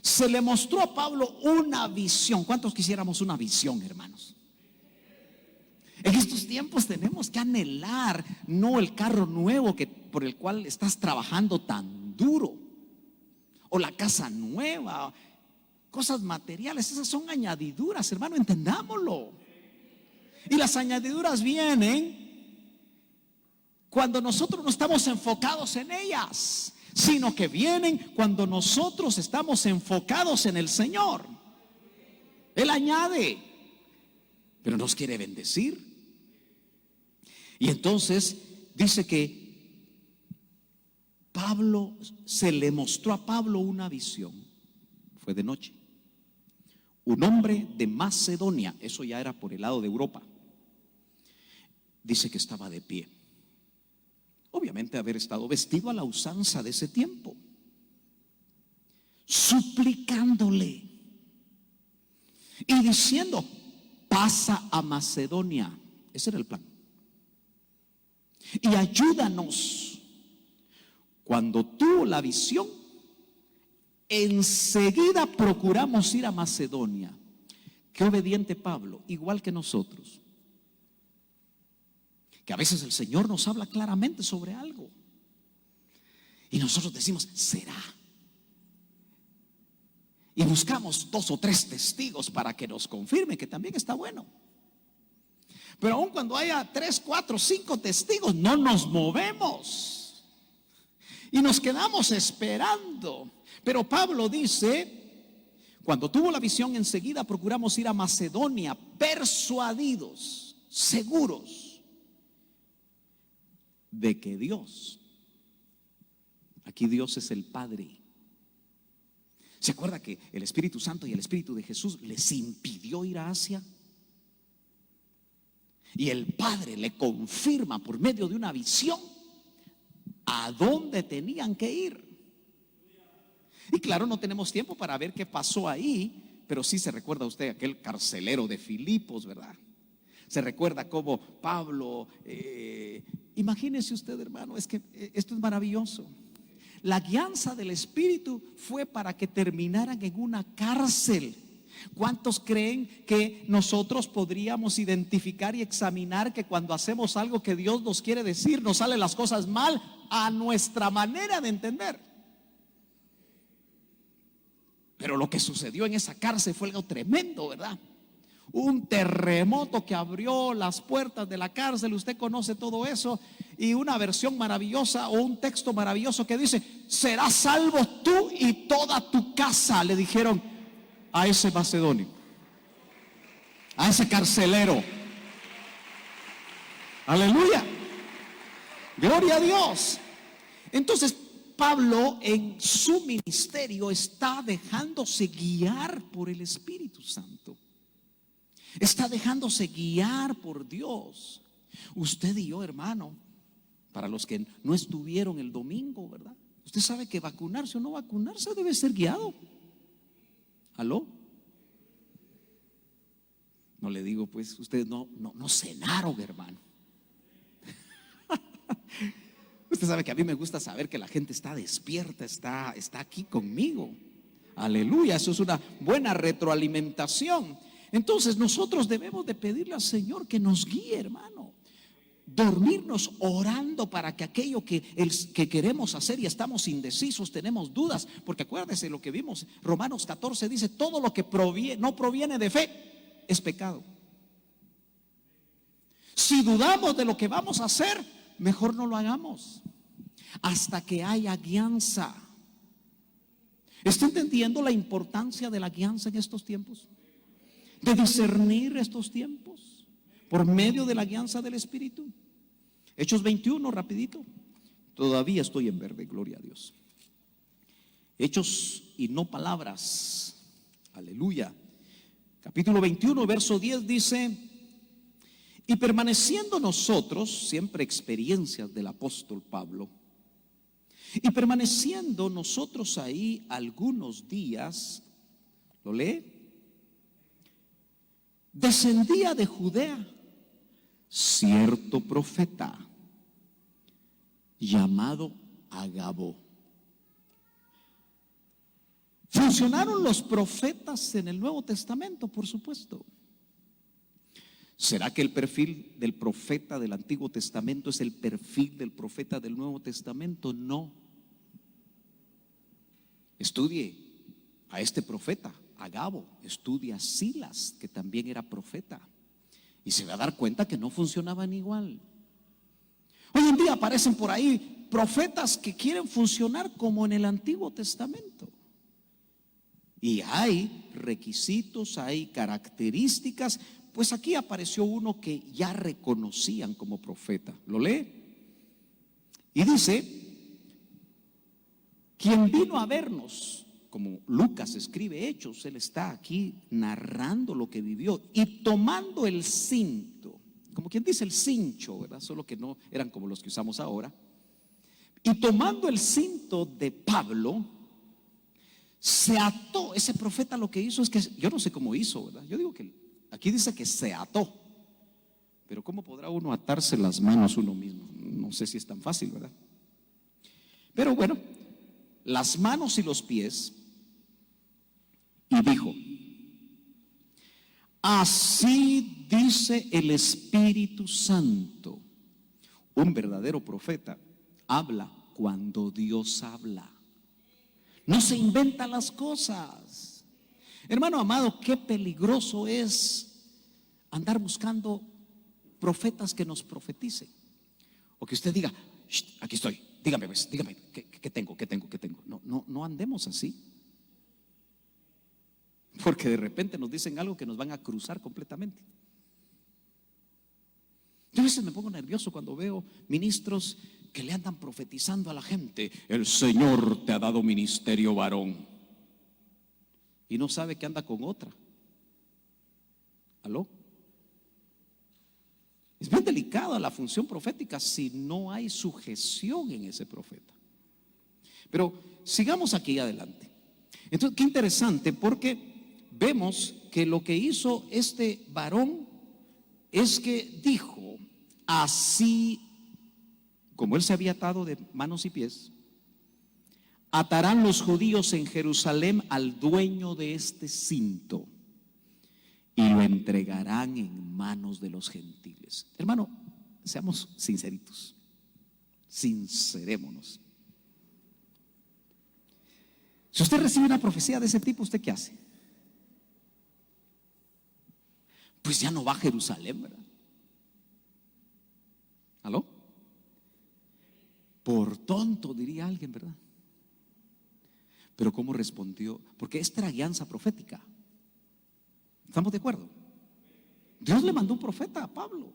Se le mostró a Pablo una visión. ¿Cuántos quisiéramos una visión, hermanos? En estos tiempos tenemos que anhelar, no el carro nuevo por el cual estás trabajando tan duro, o la casa nueva, cosas materiales. Esas son añadiduras, hermano, entendámoslo. Y las añadiduras vienen cuando nosotros no estamos enfocados en ellas, sino que vienen cuando nosotros estamos enfocados en el Señor. Él añade, pero nos quiere bendecir. Y entonces dice que Pablo, se le mostró a Pablo una visión. Fue de noche. Un hombre de Macedonia, eso ya era por el lado de Europa, dice que estaba de pie. Obviamente haber estado vestido a la usanza de ese tiempo, suplicándole y diciendo: pasa a Macedonia. Ese era el plan. Y ayúdanos. Cuando tuvo la visión, enseguida procuramos ir a Macedonia. Qué obediente Pablo, igual que nosotros. Que a veces el Señor nos habla claramente sobre algo y nosotros decimos: será. Y buscamos 2 o 3 testigos para que nos confirme, que también está bueno. Pero aun cuando haya 3, 4, 5 testigos, no nos movemos. Y nos quedamos esperando. Pero Pablo dice, cuando tuvo la visión, enseguida procuramos ir a Macedonia, persuadidos, seguros de que Dios, aquí Dios es el Padre. ¿Se acuerda que el Espíritu Santo y el Espíritu de Jesús les impidió ir a Asia? Y el Padre le confirma por medio de una visión a dónde tenían que ir. Y claro, no tenemos tiempo para ver qué pasó ahí, pero sí se recuerda usted aquel carcelero de Filipos, ¿verdad? Se recuerda cómo Pablo, imagínese usted, hermano, es que esto es maravilloso. La guianza del Espíritu fue para que terminaran en una cárcel. ¿Cuántos creen que nosotros podríamos identificar y examinar que cuando hacemos algo que Dios nos quiere decir, nos salen las cosas mal a nuestra manera de entender? Pero lo que sucedió en esa cárcel fue algo tremendo, ¿verdad? Un terremoto que abrió las puertas de la cárcel, usted conoce todo eso, y una versión maravillosa o un texto maravilloso que dice: serás salvo tú y toda tu casa, le dijeron a ese macedonio, a ese carcelero. Aleluya, gloria a Dios. Entonces Pablo en su ministerio está dejándose guiar por el Espíritu Santo. Está dejándose guiar por Dios. Usted y yo, hermano, para los que no estuvieron el domingo, ¿verdad? Usted sabe que vacunarse o no vacunarse debe ser guiado. ¿Aló? No le digo, pues, ustedes no cenaron, hermano. Usted sabe que a mí me gusta saber que la gente está despierta, está aquí conmigo. Aleluya, eso es una buena retroalimentación. Entonces nosotros debemos de pedirle al Señor que nos guíe, hermano. Dormirnos orando para que aquello que queremos hacer y estamos indecisos, tenemos dudas. Porque acuérdese lo que vimos, Romanos 14 dice: todo lo que no proviene de fe es pecado. Si dudamos de lo que vamos a hacer, mejor no lo hagamos hasta que haya guianza. ¿Está entendiendo la importancia de la guianza en estos tiempos? De discernir estos tiempos por medio de la guianza del Espíritu. Hechos 21, rapidito. Todavía estoy en verde, gloria a Dios. Hechos y no palabras. Aleluya. Capítulo 21, verso 10 dice: y permaneciendo nosotros, siempre experiencias del apóstol Pablo, y permaneciendo nosotros ahí algunos días, ¿lo lee? Descendía de Judea cierto profeta llamado Agabo. ¿Funcionaron los profetas en el Nuevo Testamento? Por supuesto. ¿Será que el perfil del profeta del Antiguo Testamento es el perfil del profeta del Nuevo Testamento? No. Estudie a este profeta, Agabo. Estudie a Silas, que también era profeta, y se va a dar cuenta que no funcionaban igual. Hoy en día aparecen por ahí profetas que quieren funcionar como en el Antiguo Testamento. Y hay requisitos, hay características. Pues aquí apareció uno que ya reconocían como profeta. ¿Lo lee? Y dice: quien vino a vernos, como Lucas escribe Hechos, él está aquí narrando lo que vivió, y tomando el cinto, como quien dice el cincho, ¿verdad? Solo que no eran como los que usamos ahora. Y tomando el cinto de Pablo, se ató. Ese profeta lo que hizo es que, yo no sé cómo hizo, ¿verdad? Yo digo que aquí dice que se ató, pero ¿cómo podrá uno atarse las manos uno mismo? No sé si es tan fácil, ¿verdad? Pero bueno, las manos y los pies, y dijo: así dice el Espíritu Santo. Un verdadero profeta habla cuando Dios habla. No se inventa las cosas. Hermano amado, qué peligroso es andar buscando profetas que nos profeticen, o que usted diga: aquí estoy, Dígame, pues, dígame, ¿qué tengo? No andemos así. Porque de repente nos dicen algo que nos van a cruzar completamente. Yo a veces me pongo nervioso cuando veo ministros que le andan profetizando a la gente: el Señor te ha dado ministerio varón, y no sabe que anda con otra. ¿Aló? Es bien delicada la función profética si no hay sujeción en ese profeta. Pero sigamos aquí adelante. Entonces, qué interesante, porque vemos que lo que hizo este varón es que dijo: así como él se había atado de manos y pies, atarán los judíos en Jerusalén al dueño de este cinto y lo entregarán en manos de los gentiles. Hermano, seamos sinceritos, sincerémonos. Si usted recibe una profecía de ese tipo, ¿usted qué hace? Pues ya no va a Jerusalén, ¿verdad? ¿Aló? Por tonto, diría alguien, ¿verdad? Pero ¿cómo respondió? Porque esta era guianza profética. ¿Estamos de acuerdo? Dios le mandó un profeta a Pablo.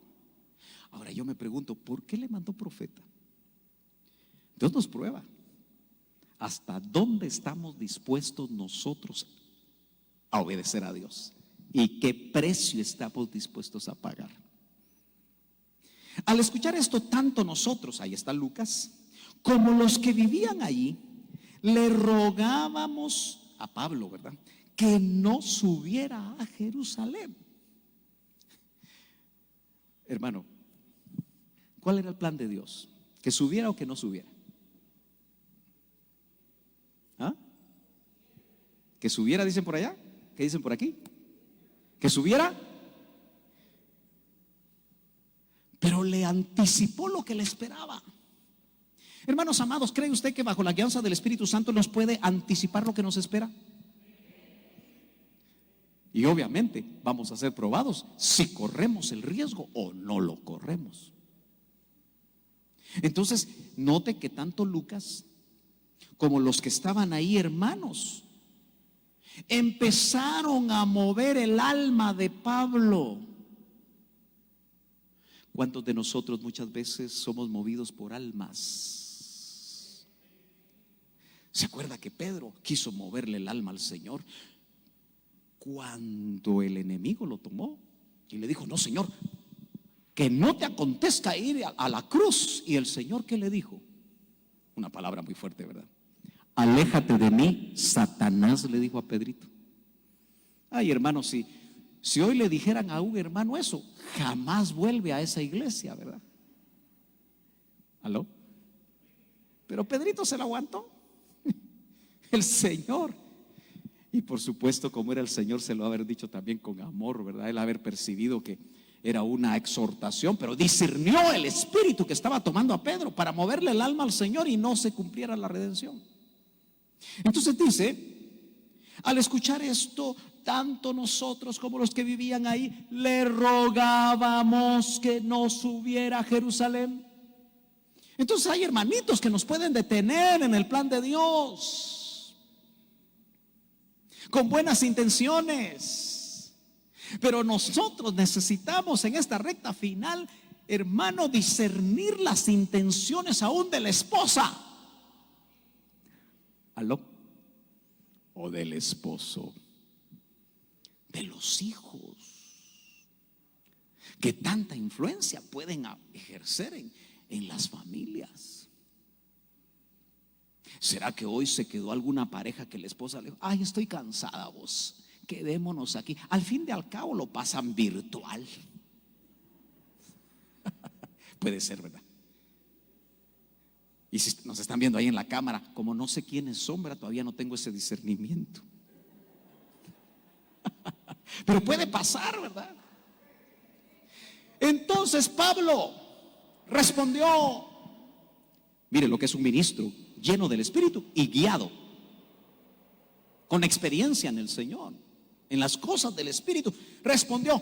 Ahora yo me pregunto, ¿por qué le mandó profeta? Dios nos prueba hasta dónde estamos dispuestos nosotros a obedecer a Dios y qué precio estamos dispuestos a pagar. Al escuchar esto, tanto nosotros, ahí está Lucas, como los que vivían allí, le rogábamos a Pablo, ¿verdad?, que no subiera a Jerusalén. Hermano, ¿cuál era el plan de Dios? ¿Que subiera o que no subiera? ¿Ah? ¿Que subiera, dicen por allá? ¿Qué dicen por aquí? ¿Que subiera? Pero le anticipó lo que le esperaba. Hermanos amados, ¿cree usted que bajo la guianza del Espíritu Santo nos puede anticipar lo que nos espera? Y obviamente vamos a ser probados si corremos el riesgo o no lo corremos. Entonces, note que tanto Lucas como los que estaban ahí, hermanos, empezaron a mover el alma de Pablo. ¿Cuántos de nosotros muchas veces somos movidos por almas? ¿Se acuerda que Pedro quiso moverle el alma al Señor cuando el enemigo lo tomó y le dijo: no, Señor, que no te acontezca ir a la cruz? Y el Señor, ¿qué le dijo? Una palabra muy fuerte, ¿verdad? Aléjate de mí, Satanás, le dijo a Pedrito. Ay, hermano, si hoy le dijeran a un hermano eso, jamás vuelve a esa iglesia, ¿verdad? ¿Aló? Pero Pedrito se lo aguantó. El Señor. Y por supuesto, como era el Señor, se lo haber dicho también con amor, ¿verdad? Él haber percibido que era una exhortación, pero discernió el espíritu que estaba tomando a Pedro para moverle el alma al Señor y no se cumpliera la redención. Entonces dice: al escuchar esto, tanto nosotros como los que vivían ahí le rogábamos que no subiera a Jerusalén. Entonces hay hermanitos que nos pueden detener en el plan de Dios con buenas intenciones, pero nosotros necesitamos en esta recta final, hermano, discernir las intenciones aún de la esposa. ¿Aló? O del esposo, de los hijos, que tanta influencia pueden ejercer en las familias. ¿Será que hoy se quedó alguna pareja que la esposa le dijo: ay, estoy cansada, vos, quedémonos aquí? Al fin y al cabo lo pasan virtual. Puede ser, ¿verdad? Y si nos están viendo ahí en la cámara, como no sé quién es sombra, todavía no tengo ese discernimiento. Pero puede pasar, ¿verdad? Entonces Pablo respondió. Mire lo que es un ministro lleno del Espíritu y guiado, con experiencia en el Señor, en las cosas del Espíritu. Respondió: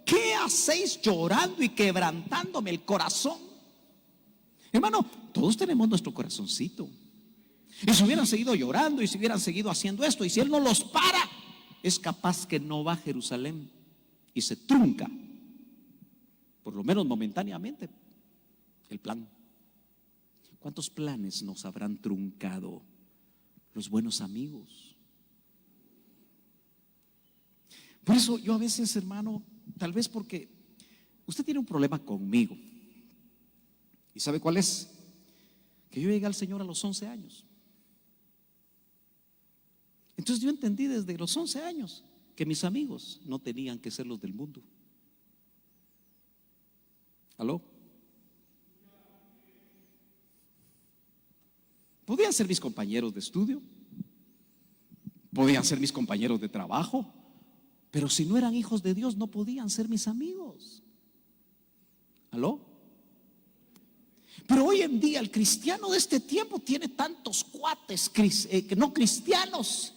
¿qué hacéis llorando y quebrantándome el corazón? Hermano, todos tenemos nuestro corazoncito. Y si hubieran seguido llorando, y si hubieran seguido haciendo esto, y si Él no los para, es capaz que no va a Jerusalén y se trunca, por lo menos momentáneamente, el plan. ¿Cuántos planes nos habrán truncado los buenos amigos? Por eso yo a veces, hermano, tal vez porque usted tiene un problema conmigo. ¿Y sabe cuál es? Que yo llegué al Señor a los 11 años. Entonces yo entendí desde los 11 años que mis amigos no tenían que ser los del mundo. ¿Aló? Podían ser mis compañeros de estudio, podían ser mis compañeros de trabajo, pero si no eran hijos de Dios no podían ser mis amigos. ¿Aló? Pero hoy en día el cristiano de este tiempo tiene tantos cuates que no cristianos,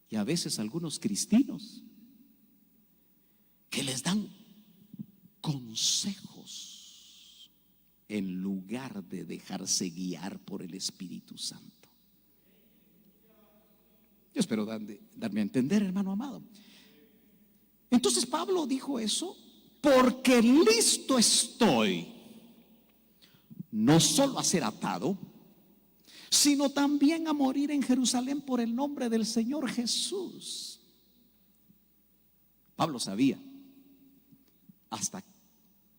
y a veces algunos cristinos que les dan consejos en lugar de dejarse guiar por el Espíritu Santo. Yo espero darme a entender, hermano amado. Entonces Pablo dijo eso: porque listo estoy, no solo a ser atado, sino también a morir en Jerusalén por el nombre del Señor Jesús. Pablo sabía hasta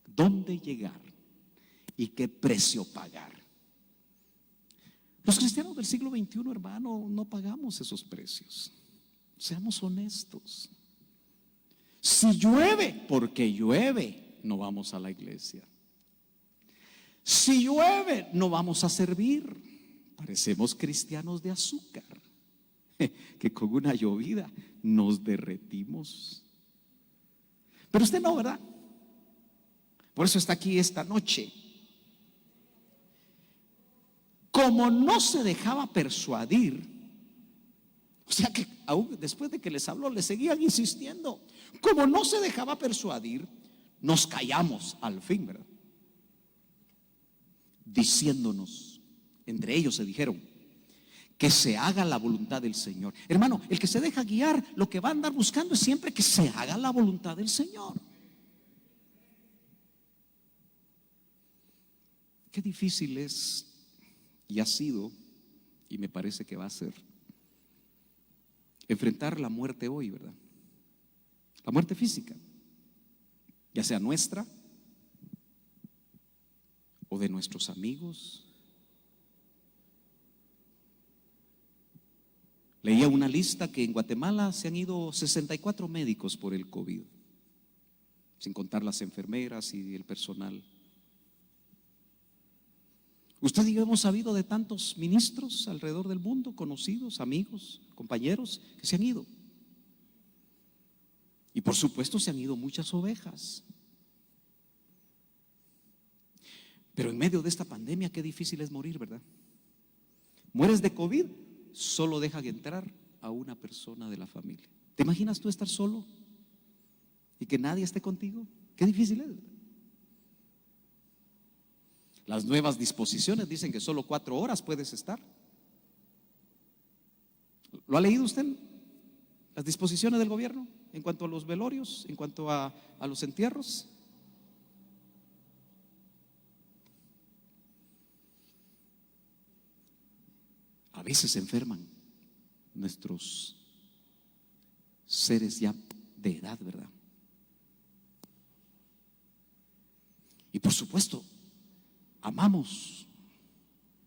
dónde llegar y qué precio pagar. Los cristianos del siglo XXI, hermano, no pagamos esos precios. Seamos honestos. Si llueve, porque llueve, no vamos a la iglesia. Si llueve, no vamos a servir. Parecemos cristianos de azúcar, que con una llovida nos derretimos. Pero usted no, ¿verdad? Por eso está aquí esta noche. Como no se dejaba persuadir, o sea que aún después de que les habló, le seguían insistiendo. Como no se dejaba persuadir, nos callamos al fin, ¿verdad? Diciéndonos, entre ellos se dijeron, que se haga la voluntad del Señor. Hermano, el que se deja guiar, lo que va a andar buscando es siempre que se haga la voluntad del Señor. Qué difícil es, y ha sido, y me parece que va a ser, enfrentar la muerte hoy, ¿verdad? La muerte física, ya sea nuestra o de nuestros amigos. Leía una lista que en Guatemala se han ido 64 médicos por el COVID, sin contar las enfermeras y el personal. Usted y yo hemos sabido de tantos ministros alrededor del mundo, conocidos, amigos, compañeros, que se han ido. Y por supuesto se han ido muchas ovejas. Pero en medio de esta pandemia, qué difícil es morir, ¿verdad? Mueres de COVID, solo dejan entrar a una persona de la familia. ¿Te imaginas tú estar solo y que nadie esté contigo? Qué difícil es, ¿verdad? Las nuevas disposiciones dicen que solo 4 horas puedes estar. ¿Lo ha leído usted? Las disposiciones del gobierno en cuanto a los velorios, en cuanto a los entierros. A veces se enferman nuestros seres ya de edad, ¿verdad? Y por supuesto, amamos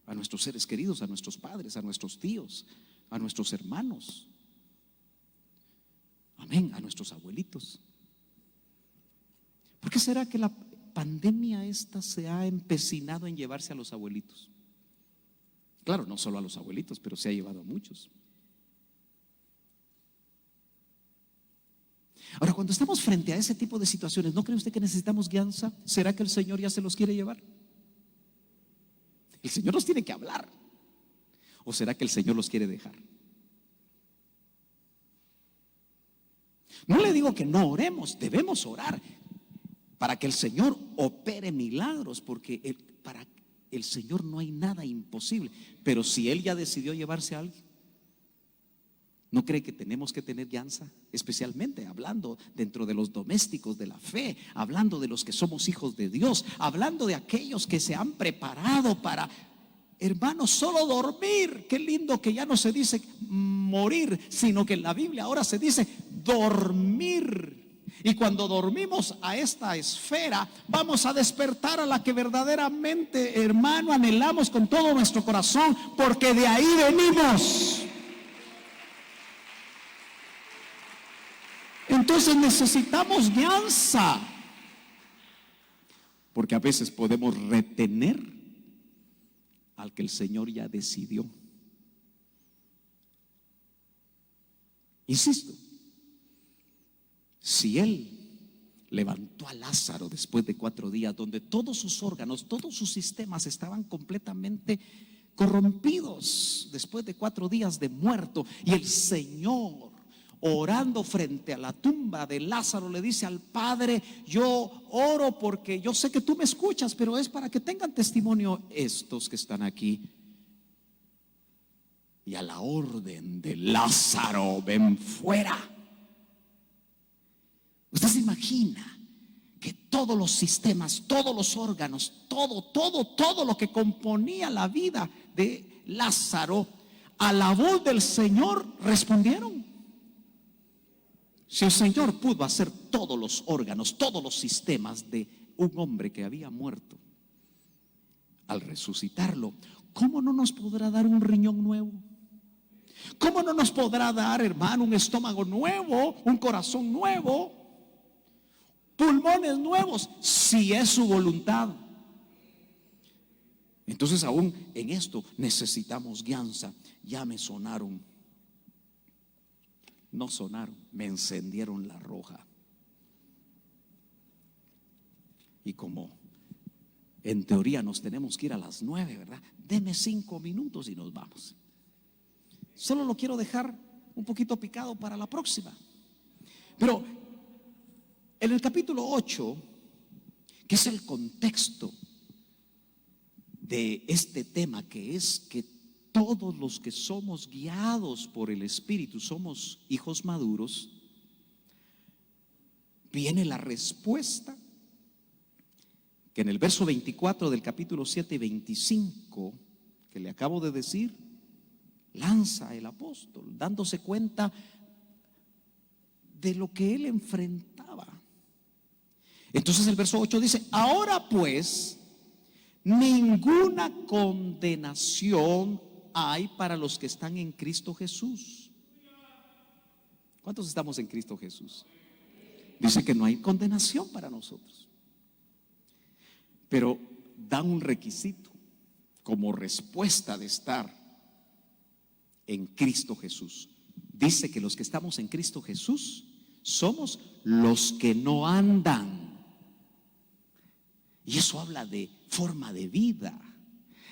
a nuestros seres queridos, a nuestros padres, a nuestros tíos, a nuestros hermanos. Amén, a nuestros abuelitos. ¿Por qué será que la pandemia esta se ha empecinado en llevarse a los abuelitos? Claro, no solo a los abuelitos, pero se ha llevado a muchos. Ahora, cuando estamos frente a ese tipo de situaciones, ¿no cree usted que necesitamos guianza? ¿Será que el Señor ya se los quiere llevar? El Señor nos tiene que hablar. ¿O será que el Señor los quiere dejar? No le digo que no oremos, debemos orar para que el Señor opere milagros, porque para el Señor no hay nada imposible. Pero si Él ya decidió llevarse a alguien, ¿no cree que tenemos que tener guianza? Especialmente hablando dentro de los domésticos de la fe, hablando de los que somos hijos de Dios, hablando de aquellos que se han preparado para, hermanos, solo dormir. Qué lindo que ya no se dice morir, sino que en la Biblia ahora se dice dormir. Y cuando dormimos a esta esfera, vamos a despertar a la que verdaderamente, hermano, anhelamos con todo nuestro corazón, porque de ahí venimos. Entonces necesitamos guianza, porque a veces podemos retener al que el Señor ya decidió. Insisto, si Él levantó a Lázaro después de 4 días, donde todos sus órganos, todos sus sistemas estaban completamente corrompidos, después de 4 días de muerto, y el Señor, orando frente a la tumba de Lázaro, le dice al Padre: yo oro porque yo sé que tú me escuchas, pero es para que tengan testimonio estos que están aquí. Y a la orden de Lázaro, ven fuera. Usted se imagina que todos los sistemas, todos los órganos, todo lo que componía la vida de Lázaro, a la voz del Señor respondieron. Si el Señor pudo hacer todos los órganos, todos los sistemas de un hombre que había muerto, al resucitarlo, ¿cómo no nos podrá dar un riñón nuevo? ¿Cómo no nos podrá dar, hermano, un estómago nuevo, un corazón nuevo, pulmones nuevos, si es su voluntad? Entonces aún en esto necesitamos guianza. Ya me sonaron. No sonaron, me encendieron la roja. Y como en teoría nos tenemos que ir a las 9, ¿verdad? Deme 5 minutos y nos vamos. Solo lo quiero dejar un poquito picado para la próxima. Pero en el capítulo 8, que es el contexto de este tema, que es que todos los que somos guiados por el Espíritu somos hijos maduros, viene la respuesta que en el verso 24 del capítulo 7 y 25 que le acabo de decir, lanza el apóstol, dándose cuenta de lo que él enfrentaba. Entonces el verso 8 dice: ahora pues, ninguna condenación hay para los que están en Cristo Jesús. ¿Cuántos estamos en Cristo Jesús? Dice que no hay condenación para nosotros, pero da un requisito como respuesta de estar en Cristo Jesús. Dice que los que estamos en Cristo Jesús somos los que no andan. Y eso habla de forma de vida,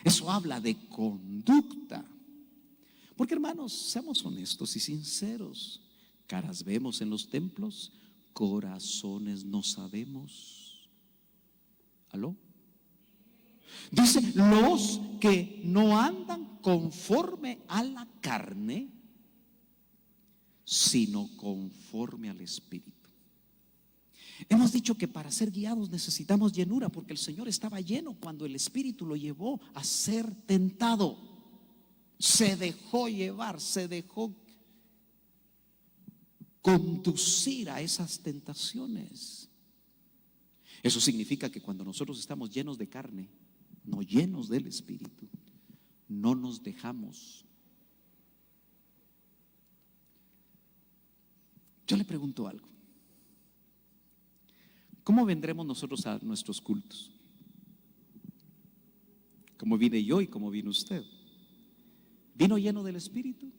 eso habla de conducta. Porque, hermanos, seamos honestos y sinceros. Caras vemos en los templos, corazones no sabemos. ¿Aló? Dice: los que no andan conforme a la carne, sino conforme al Espíritu. Hemos dicho que para ser guiados necesitamos llenura, porque el Señor estaba lleno cuando el Espíritu lo llevó a ser tentado. Se dejó llevar, se dejó conducir a esas tentaciones. Eso significa que cuando nosotros estamos llenos de carne, no llenos del Espíritu, no nos dejamos. Yo le pregunto algo: ¿cómo vendremos nosotros a nuestros cultos? ¿Cómo vine yo y cómo vino usted? ¿Vino lleno del Espíritu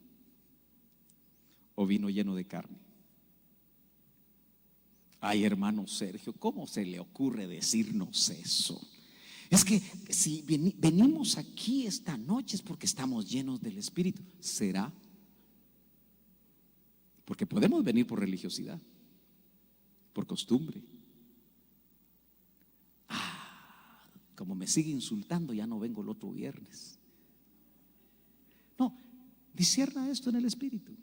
o vino lleno de carne? Ay, hermano Sergio, ¿cómo se le ocurre decirnos eso? Es que si venimos aquí esta noche es porque estamos llenos del Espíritu. ¿Será? Porque podemos venir por religiosidad, por costumbre. como me sigue insultando, ya no vengo el otro viernes. No, discierna esto en el espíritu.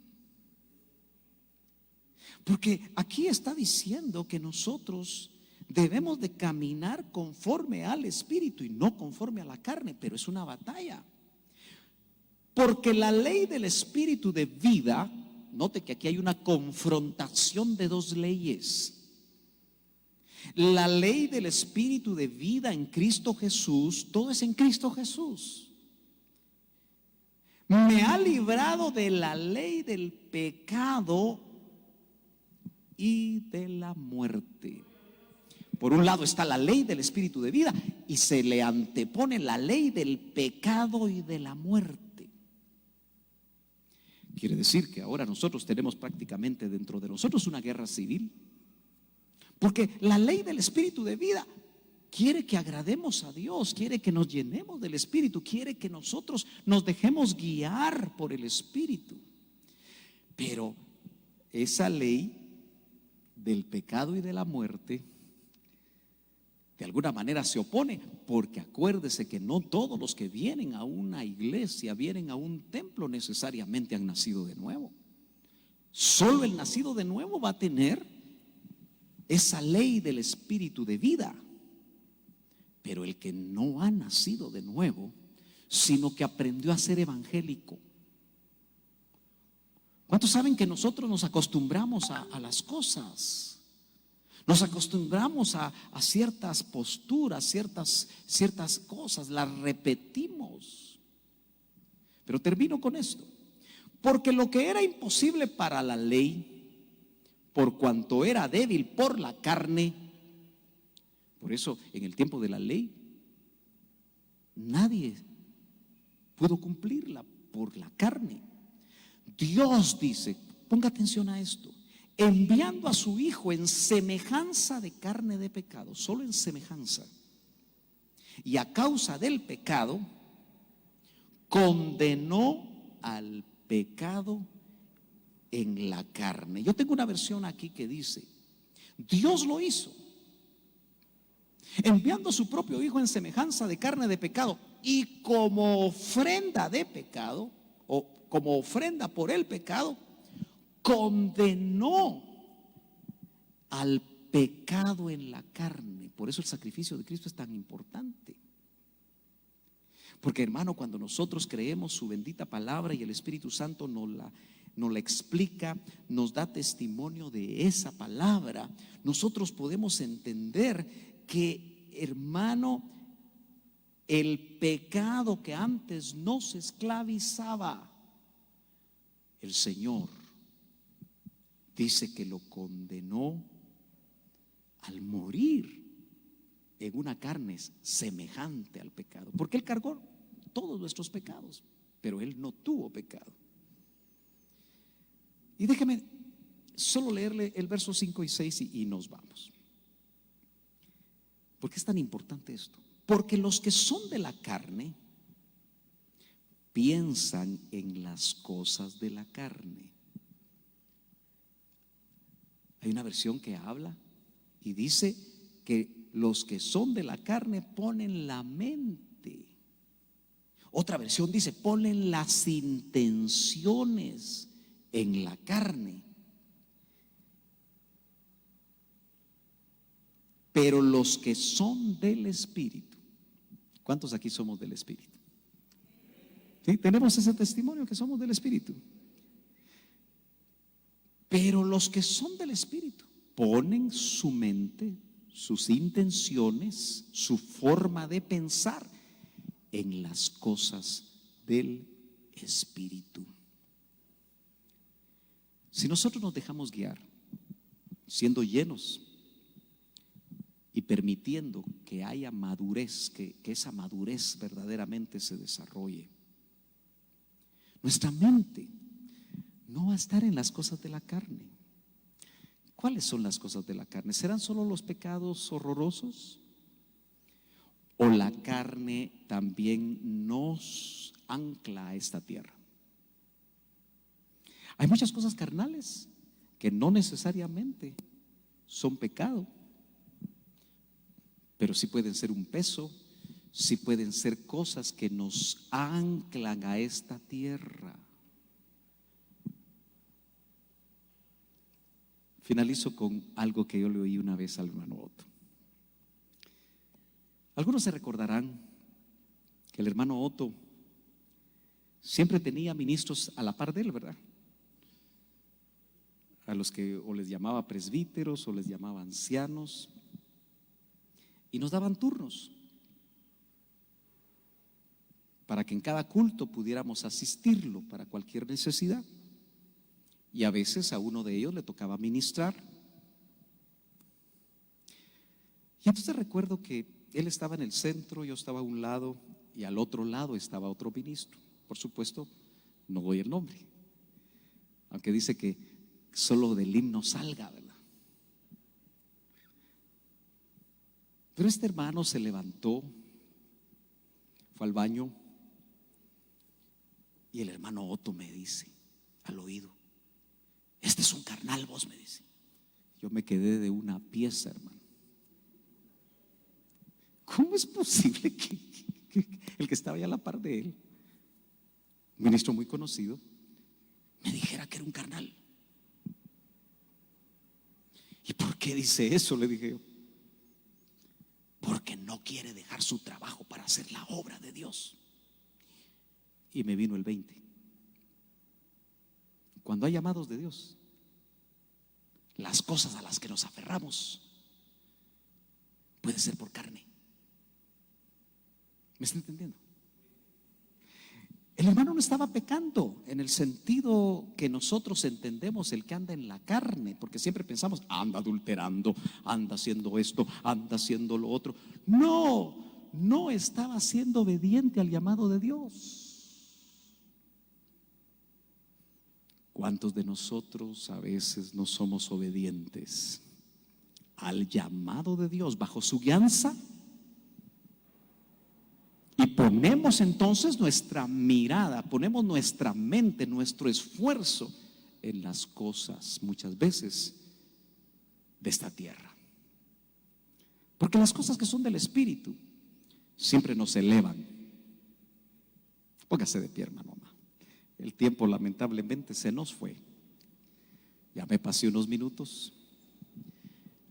Porque aquí está diciendo que nosotros debemos de caminar conforme al espíritu y no conforme a la carne, pero es una batalla. Porque la ley del espíritu de vida, note que aquí hay una confrontación de dos leyes. La ley del espíritu de vida en Cristo Jesús, todo es en Cristo Jesús. Me ha librado de la ley del pecado y de la muerte. Por un lado está la ley del espíritu de vida y se le antepone la ley del pecado y de la muerte. Quiere decir que ahora nosotros tenemos prácticamente dentro de nosotros una guerra civil. Porque la ley del espíritu de vida quiere que agrademos a Dios, quiere que nos llenemos del espíritu, quiere que nosotros nos dejemos guiar por el espíritu. Pero esa ley del pecado y de la muerte de alguna manera se opone, porque acuérdese que no todos los que vienen a una iglesia, vienen a un templo, necesariamente han nacido de nuevo. Solo el nacido de nuevo va a tener esa ley del espíritu de vida. Pero el que no ha nacido de nuevo, sino que aprendió a ser evangélico. ¿Cuántos saben que nosotros nos acostumbramos a las cosas? Nos acostumbramos a ciertas posturas, ciertas cosas, las repetimos. Pero termino con esto. Porque lo que era imposible para la ley, por cuanto era débil por la carne, por eso en el tiempo de la ley nadie pudo cumplirla por la carne. Dios dice, ponga atención a esto, enviando a su Hijo en semejanza de carne de pecado, solo en semejanza, y a causa del pecado condenó al pecado en la carne. Yo tengo una versión aquí que dice, Dios lo hizo, enviando a su propio Hijo en semejanza de carne de pecado, y como ofrenda de pecado, o como ofrenda por el pecado, condenó al pecado en la carne. Por eso el sacrificio de Cristo es tan importante. Porque, hermano, cuando nosotros creemos su bendita palabra y el Espíritu Santo nos la explica, nos da testimonio de esa palabra, nosotros podemos entender que, hermano, el pecado que antes nos esclavizaba, el Señor dice que lo condenó al morir en una carne semejante al pecado, porque Él cargó todos nuestros pecados, pero Él no tuvo pecado. Y déjeme solo leerle el verso 5 y 6 y nos vamos. ¿Por qué es tan importante esto? Porque los que son de la carne piensan en las cosas de la carne. Hay una versión que habla y dice que los que son de la carne ponen la mente. Otra versión dice ponen las intenciones en la carne. Pero los que son del Espíritu, ¿cuántos aquí somos del Espíritu? ¿Sí? Tenemos ese testimonio que somos del Espíritu. Pero los que son del Espíritu ponen su mente, sus intenciones, su forma de pensar en las cosas del Espíritu. Si nosotros nos dejamos guiar, siendo llenos y permitiendo que haya madurez, que esa madurez verdaderamente se desarrolle, nuestra mente no va a estar en las cosas de la carne. ¿Cuáles son las cosas de la carne? ¿Serán solo los pecados horrorosos? ¿O la carne también nos ancla a esta tierra? Hay muchas cosas carnales que no necesariamente son pecado, pero sí pueden ser un peso, sí pueden ser cosas que nos anclan a esta tierra. Finalizo con algo que yo le oí una vez al hermano Otto. Algunos se recordarán que el hermano Otto siempre tenía ministros a la par de él, ¿verdad? A los que o les llamaba presbíteros o les llamaba ancianos, y nos daban turnos para que en cada culto pudiéramos asistirlo para cualquier necesidad. Y a veces a uno de ellos le tocaba ministrar. Y entonces recuerdo que él estaba en el centro, yo estaba a un lado y al otro lado estaba otro ministro. Por supuesto, no doy el nombre, aunque dice que solo del himno salga, ¿verdad? Pero este hermano se levantó, fue al baño, y el hermano Otto me dice al oído: este es un carnal, vos, me dice. Yo me quedé de una pieza, hermano. ¿Cómo es posible que el que estaba ya a la par de él, un ministro muy conocido, me dijera que era un carnal? ¿Y por qué dice eso?, le dije yo. Porque no quiere dejar su trabajo para hacer la obra de Dios. Y me vino el 20. Cuando hay llamados de Dios, las cosas a las que nos aferramos puede ser por carne. ¿Me está entendiendo? El hermano no estaba pecando en el sentido que nosotros entendemos el que anda en la carne, porque siempre pensamos: anda adulterando, anda haciendo esto, anda haciendo lo otro. No, no estaba siendo obediente al llamado de Dios. ¿Cuántos de nosotros a veces no somos obedientes al llamado de Dios bajo su guianza? Y ponemos entonces nuestra mirada, ponemos nuestra mente, nuestro esfuerzo en las cosas muchas veces de esta tierra. Porque las cosas que son del Espíritu siempre nos elevan. Póngase de pie, hermano. El tiempo lamentablemente se nos fue. Ya me pasé unos minutos,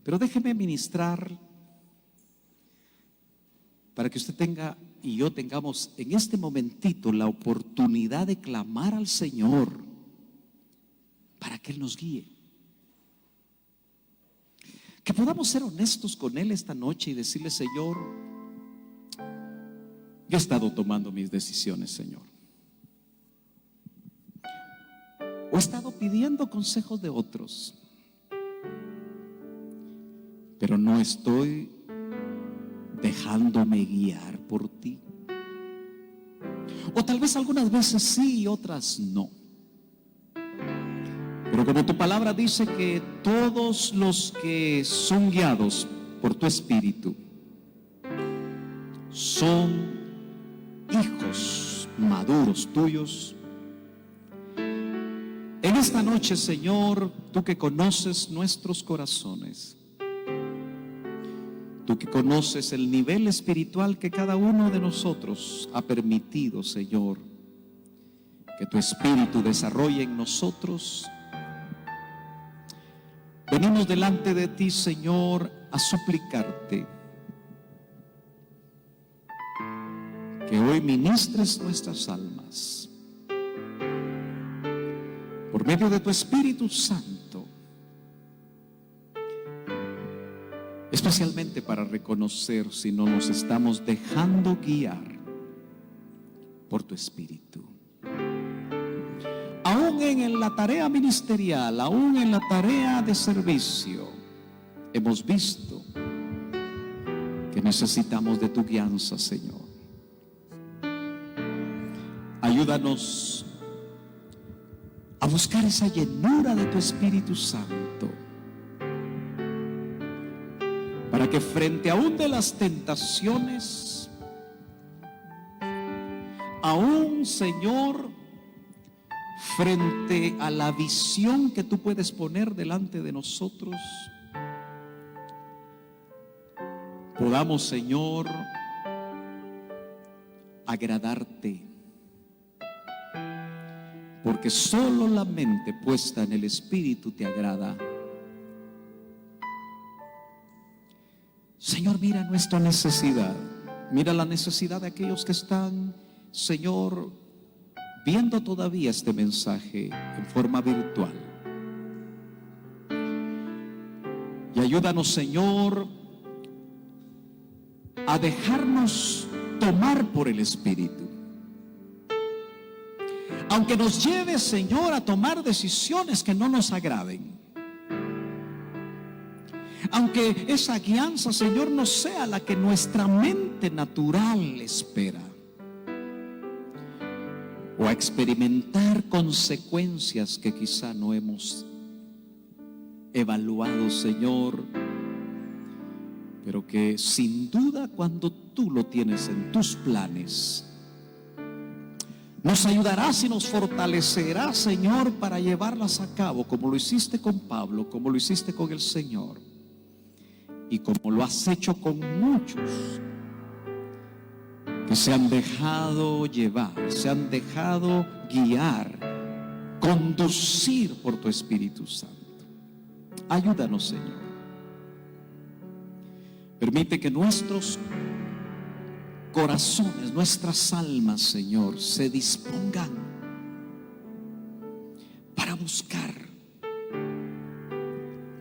pero déjeme ministrar para que usted tenga y yo tengamos en este momentito la oportunidad de clamar al Señor para que Él nos guíe. Que podamos ser honestos con Él esta noche y decirle: Señor, yo he estado tomando mis decisiones, Señor. O he estado pidiendo consejos de otros, pero no estoy dejándome guiar por ti. O tal vez algunas veces sí y otras no. Pero como tu palabra dice que todos los que son guiados por tu Espíritu son hijos maduros tuyos, en esta noche, Señor, tú que conoces nuestros corazones, tú que conoces el nivel espiritual que cada uno de nosotros ha permitido, Señor, que tu Espíritu desarrolle en nosotros, venimos delante de ti, Señor, a suplicarte que hoy ministres nuestras almas por medio de tu Espíritu Santo, especialmente para reconocer si no nos estamos dejando guiar por tu Espíritu. Aún en la tarea ministerial, aún en la tarea de servicio, hemos visto que necesitamos de tu guianza, Señor. Ayúdanos a buscar esa llenura de tu Espíritu Santo, para que frente aún de las tentaciones, aún, Señor, frente a la visión que tú puedes poner delante de nosotros, podamos, Señor, agradarte, porque solo la mente puesta en el Espíritu te agrada. Señor, mira nuestra necesidad, mira la necesidad de aquellos que están, Señor, viendo todavía este mensaje en forma virtual. Y ayúdanos, Señor, a dejarnos tomar por el Espíritu. Aunque nos lleve, Señor, a tomar decisiones que no nos agraden. Aunque esa guianza, Señor, no sea la que nuestra mente natural espera. O a experimentar consecuencias que quizá no hemos evaluado, Señor, pero que sin duda cuando tú lo tienes en tus planes, nos ayudarás y nos fortalecerás, Señor, para llevarlas a cabo, como lo hiciste con Pablo, como lo hiciste con el Señor, y como lo has hecho con muchos que se han dejado llevar, se han dejado guiar, conducir por tu Espíritu Santo. Ayúdanos, Señor. Permite que nuestros corazones, nuestras almas, Señor, se dispongan para buscar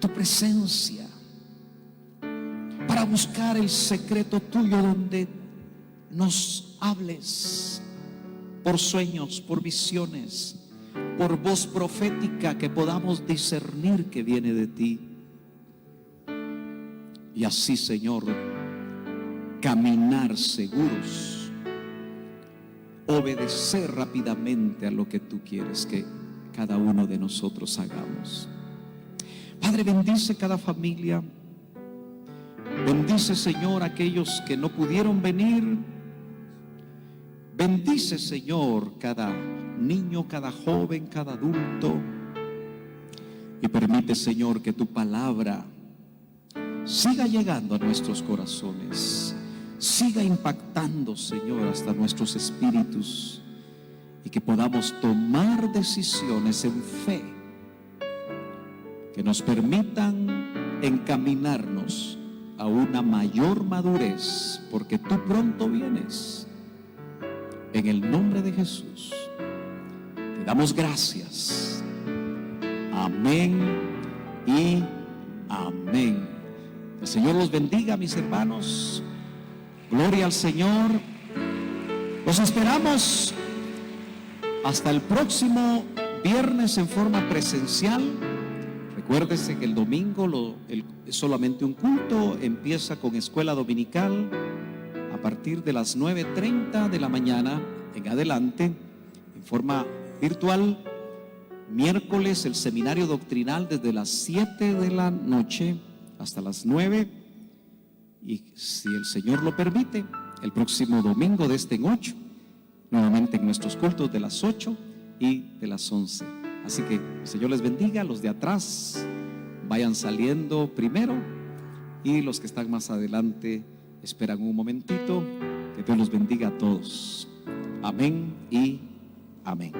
tu presencia, para buscar el secreto tuyo donde nos hables por sueños, por visiones, por voz profética, que podamos discernir que viene de ti. Y así, Señor, caminar seguros, obedecer rápidamente a lo que tú quieres que cada uno de nosotros hagamos. Padre, bendice cada familia. Bendice, Señor, a aquellos que no pudieron venir. Bendice, Señor, cada niño, cada joven, cada adulto. Y permite, Señor, que tu palabra siga llegando a nuestros corazones, siga impactando, Señor, hasta nuestros espíritus, y que podamos tomar decisiones en fe que nos permitan encaminarnos a una mayor madurez, porque tú pronto vienes. En el nombre de Jesús te damos gracias. Amén y amén. El Señor los bendiga, mis hermanos. Gloria al Señor. Los esperamos hasta el próximo viernes en forma presencial. Recuérdese que el domingo es solamente un culto. Empieza con escuela dominical a partir de las 9:30 de la mañana en adelante, en forma virtual. Miércoles el seminario doctrinal desde las 7 de la noche hasta las 9, y si el Señor lo permite, el próximo domingo de este en 8, nuevamente en nuestros cultos de las 8 y de las 11. Así que el Señor les bendiga. Los de atrás vayan saliendo primero, y los que están más adelante esperan un momentito. Que Dios los bendiga a todos. Amén y amén.